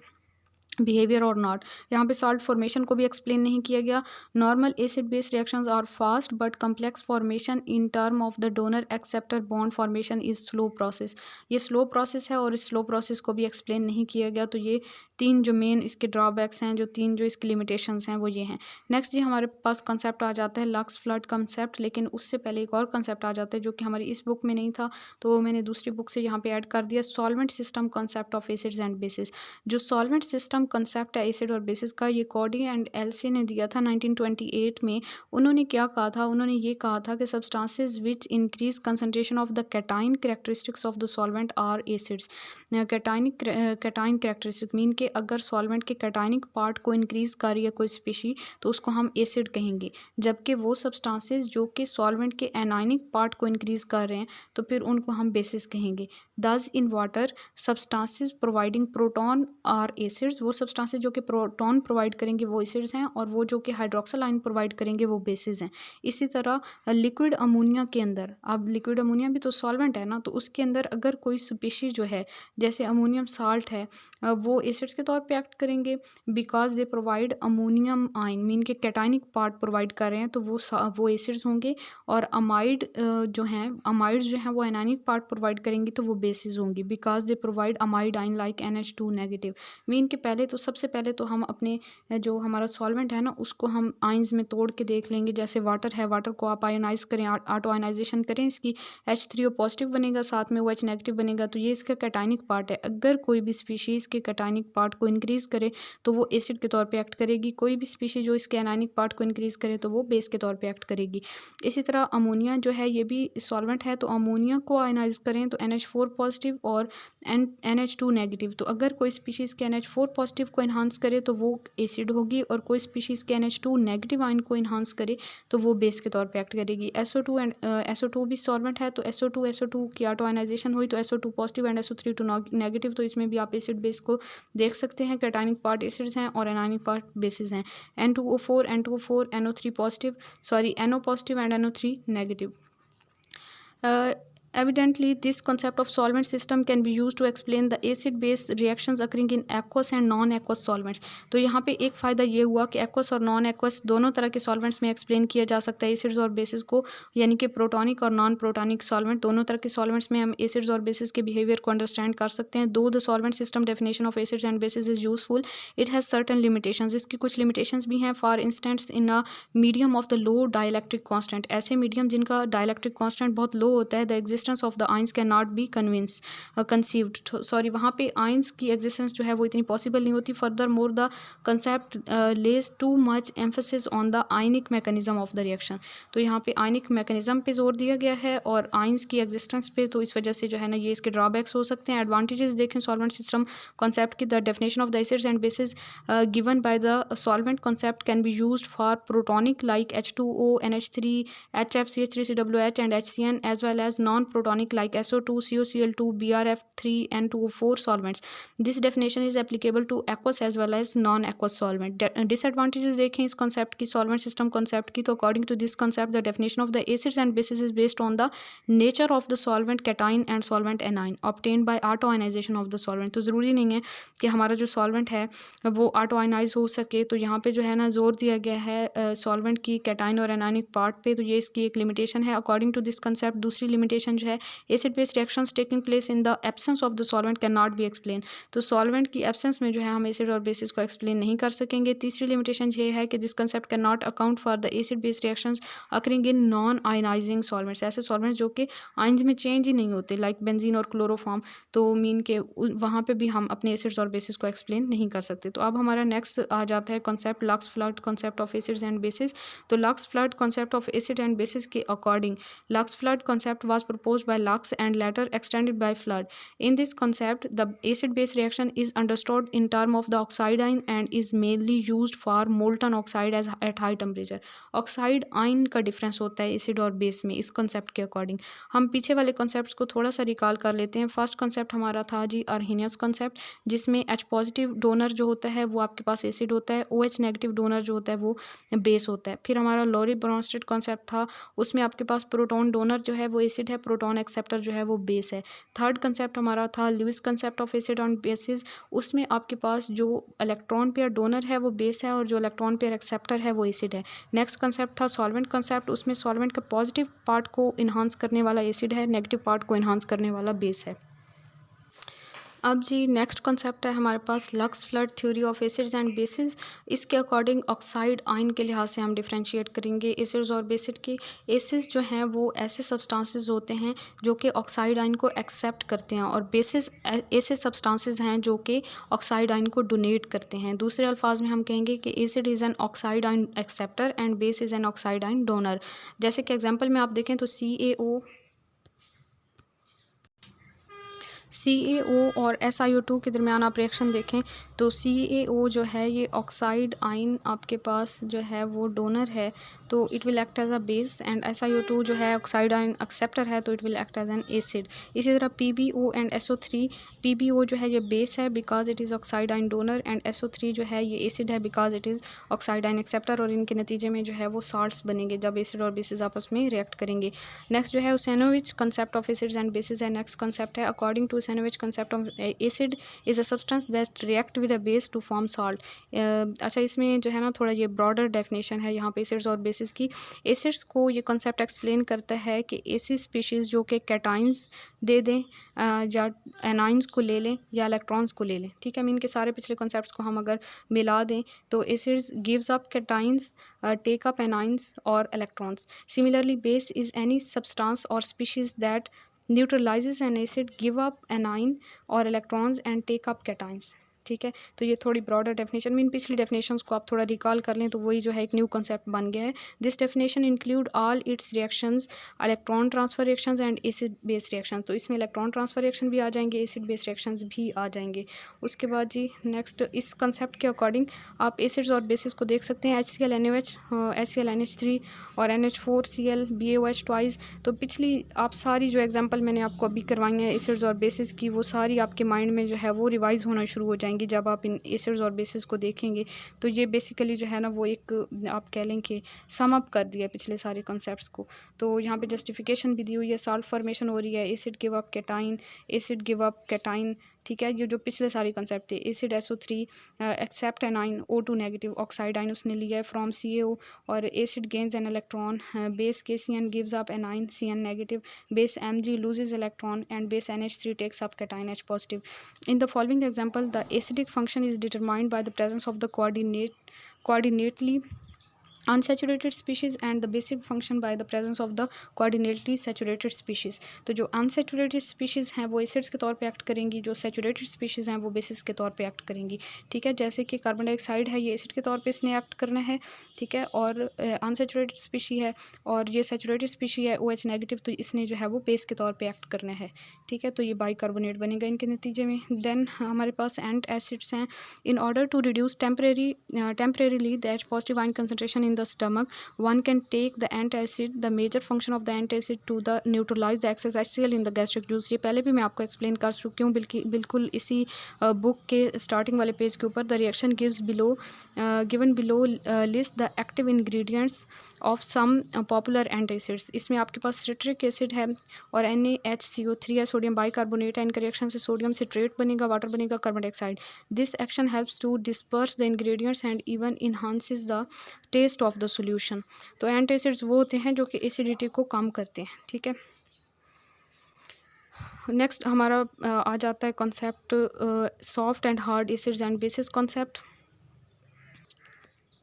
behaviour और नॉट। यहाँ पे सॉल्ट फॉर्मेशन को भी एक्सप्लेन नहीं किया गया। Normal acid base reactions are fast but complex formation in term of the donor acceptor bond formation is slow process. ये slow process है और इस स्लो प्रोसेस को भी एक्सप्लेन नहीं किया गया। तो ये 3 जो मेन इसके ड्रॉबैक्स हैं, जो 3 जो इसकी लिमिटेशंस हैं वो ये हैं। नेक्स्ट जी हमारे पास कंसेप्ट आ जाता है लक्स फ्लड कंसेप्ट, लेकिन उससे पहले एक और कंसेप्ट आ जाता है जो कि हमारी इस बुक में नहीं था तो मैंने दूसरी बुक से यहाँ पे ऐड कर दिया, solvent system concept of acids and basis. जो सॉल्वेंट सिस्टम कंसेप्ट है एसिड और बेसिस का ये कॉडी एंड एल्से ने दिया था 1928 में। उन्होंने क्या कहा था, उन्होंने ये कहा था कि substances which increase concentration of the cation characteristics of the solvent are acids. Cation characteristic mean के अगर सॉल्वेंट के कैटाइनिक पार्ट को इंक्रीज कर रही है कोई स्पीशी तो उसको हम एसिड कहेंगे, जबकि वो सब्सटेंसेस जो कि सॉल्वेंट के एनाइनिक पार्ट को इंक्रीज कर रहे हैं तो फिर उनको हम बेसिस कहेंगे। Thus in water substances providing proton are acids. वो सब्सटेंसेस जो कि प्रोटॉन प्रोवाइड करेंगे वो एसिड्स हैं और वो जो कि हाइड्रोक्सिल आयन प्रोवाइड करेंगे वो बेसिस हैं। इसी तरह लिक्विड अमोनिया के अंदर, अब लिक्विड अमोनिया भी तो सॉल्वेंट है ना, तो उसके अंदर अगर कोई स्पीशीज जो है जैसे अमोनियम साल्ट है वो एसिड्स के तौर पे एक्ट करेंगे because they provide ammonium ion mean के कैटाइनिक पार्ट प्रोवाइड कर रहे हैं तो वो एसिड्स होंगे। और अमाइड जो हैं अमाइड्स जो हैं वो एनाइनिक पार्ट प्रोवाइड करेंगे तो वो बेसिस होंगी because they provide amide ion like NH2 negative. Mean के पहले पहले तो सबसे पहले तो हम अपने जो हमारा सॉल्वेंट है ना उसको हम आयंस में तोड़ के देख लेंगे। जैसे वाटर है, वाटर को आप आयोनाइज करें, ऑटो आयोनाइजेशन करें, इसकी H3O पॉजिटिव बनेगा, साथ में OH नेगेटिव बनेगा, तो ये इसका कैटायनिक पार्ट है। अगर कोई भी स्पीशीज़ के कैटायनिक पार्ट को इंक्रीज़ करे तो वो एसिड के तौर पे एक्ट करेगी, कोई भी स्पीशीज़ जो इसके एनायनिक पार्ट को इंक्रीज़ करे तो वो बेस के तौर पे एक्ट करेगी। इसी तरह अमोनिया जो है ये भी सॉल्वेंट है, तो अमोनिया को आयनाइज करें तो NH4 पॉजिटिव और NH2 नेगेटिव, तो अगर कोई स्पीशीज़ के NH4 पॉजिटिव को इन्हांस करे तो वो एसिड होगी, और कोई स्पीशीज़ के NH2 नेगेटिव आयन को इन्हांस करे तो वो बेस के तौर पे एक्ट करेगी। SO2 एंड SO2 भी सॉल्वेंट है, तो SO2 की ऑटो आयनाइजेशन हुई तो SO2 positive and SO3 negative, तो इसमें भी आप एसिड बेस को देख सकते हैं। कैटायनिक पार्ट एसिड्स हैं और एनायनिक पार्ट बेसिस हैं। N2O4 NO3 positive, NO positive and NO3 negative. Evidently, this concept of solvent system can be used to explain the acid-base reactions occurring in aqueous and non-aqueous solvents. तो यहाँ पे एक फ़ायदा ये हुआ कि aqueous और non-aqueous दोनों तरह के solvents में explain किया जा सकता है acids और bases को, यानी कि प्रोटोनिक और नॉन प्रोटोनिक solvent दोनों तरह के solvents में हम acids और bases के behavior को understand कर सकते हैं। Though the solvent system definition of acids and bases is useful, it has certain limitations. इसकी कुछ limitations भी हैं। For instance, in a medium of the low dielectric constant, ऐसे medium जिनका dielectric constant बहुत low होता है, the existence of the ions cannot be conceived, sorry वहाँ पे ions की existence जो है वो इतनी possible नहीं होती। Furthermore, the concept lays too much emphasis on the ionic mechanism of the reaction, तो यहाँ पे ionic mechanism पे जोर दिया गया है और ions की existence पे, तो इस वजह से जो है ना ये इसके drawbacks हो सकते हैं। Advantages देखें solvent system concept की, the definition of the acids and bases given by the solvent concept can be used for protonic like H2O, NH3, HF, CH3COOH and HCN, as well as non-protonic like SO2, COCl2, BRF3, N2O4 solvents. This definition is applicable to aqueous as well as non-aqueous solvent. Disadvantages देखें इस concept की, solvent system concept की, तो according to this concept the definition of the acids and bases is based on the nature of the solvent cation and solvent anion obtained by auto ionization of the solvent. तो ज़रूरी नहीं है कि हमारा जो solvent है वो auto ionise हो सके, तो यहाँ पे जो है ना जोर दिया गया है सॉल्वेंट की कैटाइन और एनायनिक पार्ट पे, तो ये इसकी एक लिमिटेशन है। अकॉर्डिंग टू दिस कंसेप्ट दूसरी लिमिटेशन जो है acid base reactions taking place in the absence of the solvent can not be explain, तो सॉल्वेंट की एब्सेंस में जो है हम एसिड और बेसिस को एक्सप्लेन नहीं कर सकेंगे। तीसरी लिमिटेशन ये है कि this concept can not account for the acid base reactions occurring in non ionising solvents, ऐसे सॉल्वेंट्स जो कि आयंस में चेंज ही नहीं होते लाइक बेंजीन और क्लोरोफॉर्म, तो मीन के वहाँ पे भी हम अपने एसिड्स और बेसिस को एक्सप्लेन नहीं कर सकते। तो अब हमारा नेक्स्ट आ जाता है concept Lux Flood concept of acids and bases. तो Lux Flood concept of acid and bases के according Lux Flood concept was proposed by Lux and later extended by Flood. In this concept the acid base reaction is understood in term of the oxide ion and is mainly used for molten oxide as at high temperature. Oxide ion का difference होता है acid और base में इस concept के according. हम पीछे वाले कॉन्सेप्ट्स को थोड़ा सा रिकॉल कर लेते हैं। फर्स्ट कॉन्सेप्ट हमारा था जी अर्हेनियस कॉन्सेप्ट, जिसमें H पॉजिटिव डोनर जो होता है वो आपके पास एसिड होता है, OH नेगेटिव डोनर जो होता है वो बेस होता है। फिर हमारा लॉरी ब्रॉन्स्टेड कॉन्सेप्ट था, उसमें आपके पास प्रोटॉन डोनर जो है वो एसिड है, प्रोटॉन एक्सेप्टर जो है वो बेस है। थर्ड कॉन्सेप्ट हमारा था Lewis concept of acid and bases, उसमें आपके पास जो इलेक्ट्रॉन पेयर डोनर है वो बेस है और जो इलेक्ट्रॉन पेयर एक्सेप्टर है वो एसिड है। नेक्स्ट कॉन्सेप्ट था सॉल्वेंट कॉन्सेप्ट, उसमें सॉल्वेंट का पॉजिटिव पार्ट को इन्हांस करने वाला एसिड है, नेगेटिव पार्ट को इन्हांस करने वाला बेस है। अब जी नेक्स्ट कॉन्सेप्ट है हमारे पास Lux Flood theory of acids and bases. इसके अकॉर्डिंग ऑक्साइड आयन के लिहाज से हम डिफरेंशिएट करेंगे एसिड्स और बेसिड की। एसिड्स जो हैं वो ऐसे सब्सटेंसेस होते हैं जो कि ऑक्साइड आयन को एक्सेप्ट करते हैं, और बेसिस ऐसे सब्सटेंसेस हैं जो कि ऑक्साइड आयन को डोनेट करते हैं। दूसरे अल्फाज में हम कहेंगे कि acid is N oxide ion acceptor and base is an oxide ion donor. जैसे कि एग्जाम्पल में आप देखें तो CaO और SiO2 के दरमियान आप रिएक्शन देखें तो CaO जो है ये ऑक्साइड आयन आपके पास जो है वो डोनर है, तो it will act as a base, and SiO2 जो है ऑक्साइड आयन एक्सेप्टर है, तो it will act as an acid. इसी तरह PbO एंड SO3, PbO जो है ये बेस है because it is oxide ion donor, and SO3 जो है ये एसिड है because it is oxide ion acceptor, और इनके नतीजे में जो है वो साल्ट्स बनेंगे जब एसिड और बेसिस आपस में रिएक्ट करेंगे। नेक्स्ट जो है Usanovich concept of acids and bases है। नेक्स्ट कंसेप्ट है according to Osenovich concept of acid is a substance that react with acid a base to form salt. अच्छा, इसमें जो है ना थोड़ा ये ब्रॉडर डेफिनेशन है यहाँ पे एसिड्स और बेसिस की। एसिड्स को ये कॉन्सेप्ट एक्सप्लेन करता है कि ऐसी स्पीशीज़ जो कि कैटाइंस दे दें या एनाइंस को ले लें या इलेक्ट्रॉन्स को ले लें, ठीक है। मीन के सारे पिछले कॉन्सेप्ट्स को हम अगर मिला दें तो acids gives up cations, take up anions or electrons. Similarly, base is any substance or species that neutralizes an acid, give up anion or electrons and take up cations, ठीक है। तो ये थोड़ी ब्रॉडर डेफिनेशन में इन पिछली definitions को आप थोड़ा रिकॉल कर लें तो वही जो है एक न्यू कंसेप्ट बन गया है। This definition include all it's reactions, electron transfer reactions and acid base reaction. तो इसमें इलेक्ट्रॉन ट्रांसफर रिएक्शन भी आ जाएंगे, एसिड बेस रिएक्शंस भी आ जाएंगे। उसके बाद जी नेक्स्ट इस कंसेप्ट के अकॉर्डिंग आप एसिड्स और बेसिस को देख सकते हैं, HCl NaOH, HCl NH3 और NH4Cl BaOH ट्वाइस। तो पिछली आप सारी जो एग्जांपल मैंने आपको अभी करवाई हैं एसिड्स और बेसिस की, वो सारी आपके माइंड में जो है वो रिवाइज होना शुरू हो जाएंगी जब आप इन एसिड्स और बेसिस को देखेंगे। तो ये बेसिकली जो है ना वो एक आप कह लें कि सम अप कर दिया पिछले सारे कॉन्सेप्ट्स को। तो यहाँ पे जस्टिफिकेशन भी दी हुई है, साल्ट फॉर्मेशन हो रही है, acid give up cation, acid give up cation, ठीक है। ये जो पिछले सारे कंसेप्ट थे, acid SO3 accept anion O2 negative, oxide ion उसने लिया है फ्रॉम CaO, और acid gains an electron, base KCN gives up anion CN negative, base Mg loses electron and base NH3 takes up cation H positive. In the following example, the acidic function is determined by the presence of the coordinately unsaturated species and the basic function by the presence of the coordinately saturated species. तो जो unsaturated species हैं वो acids के तौर पे act करेंगी, जो saturated species हैं वो बेसिस के तौर पे एक्ट करेंगी, ठीक है। जैसे कि कार्बन डाइऑक्साइड है, ये एसिड के तौर पे इसने एक्ट करना है, ठीक है, और अनसेचुरेटेड स्पीशी है और ये सेचुरेटेड स्पीशी है OH नेगेटिव, तो इसने जो है वो बेस के तौर पे एक्ट करना है, ठीक है। तो ये बाइकार्बोनेट बनेगा इनके नतीजे में। देन हमारे पास एंट एसिड्स हैं। In order to reduce temporarily the H positive ion concentration in the stomach, one can take the antacid. The major function of the antacid to the neutralize the excess HCl in the gastric juice. ये पहले भी मैं आपको explain कर चुकी हूँ बिल्कुल इसी बुक के स्टार्टिंग वाले पेज के ऊपर। The reaction given below list the active ingredients of some popular antacids. इसमें आपके पास सिट्रिक एसिड है और NaHCO3 है, सोडियम बाइकार्बोनेट है। इनका रिएक्शन से सोडियम सिट्रेट बनेगा, वाटर बनेगा, carbon dioxide. This action helps to disperse the ingredients and even enhances the taste of the solution. तो एंटासिड्स वो होते हैं जो कि एसिडिटी को कम करते हैं, ठीक है। नेक्स्ट हमारा आ जाता है concept soft and hard acids and basis concept.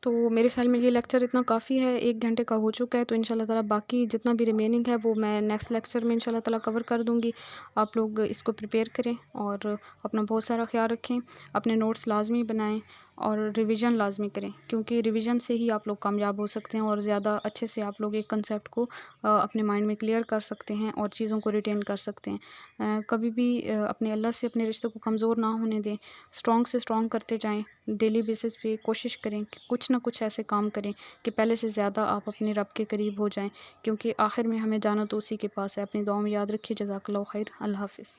तो मेरे ख्याल में ये लेक्चर इतना काफ़ी है, 1 घंटे का हो चुका है। तो इंशाल्लाह ताला बाकी जितना भी रिमेनिंग है वो मैं नेक्स्ट लेक्चर में इंशाल्लाह ताला कवर कर दूँगी। आप लोग इसको प्रिपेयर करें और अपना बहुत सारा ख्याल रखें, अपने नोट्स लाजमी बनाएं और रिवीजन लाजमी करें, क्योंकि रिवीजन से ही आप लोग कामयाब हो सकते हैं और ज़्यादा अच्छे से आप लोग एक कंसेप्ट को अपने माइंड में क्लियर कर सकते हैं और चीज़ों को रिटेन कर सकते हैं। कभी भी अपने अल्लाह से अपने रिश्ते को कमज़ोर ना होने दें, स्ट्रॉन्ग से स्ट्रॉन्ग करते जाएं। डेली बेसिस पे कोशिश करें कि कुछ ना कुछ ऐसे काम करें कि पहले से ज़्यादा आप अपने रब के करीब हो जाएं, क्योंकि आखिर में हमें जाना तो उसी के पास है। अपनी दुआ में याद रखिए। जज़ाकल्लाहु खैर। अल्लाह हाफ़िज़।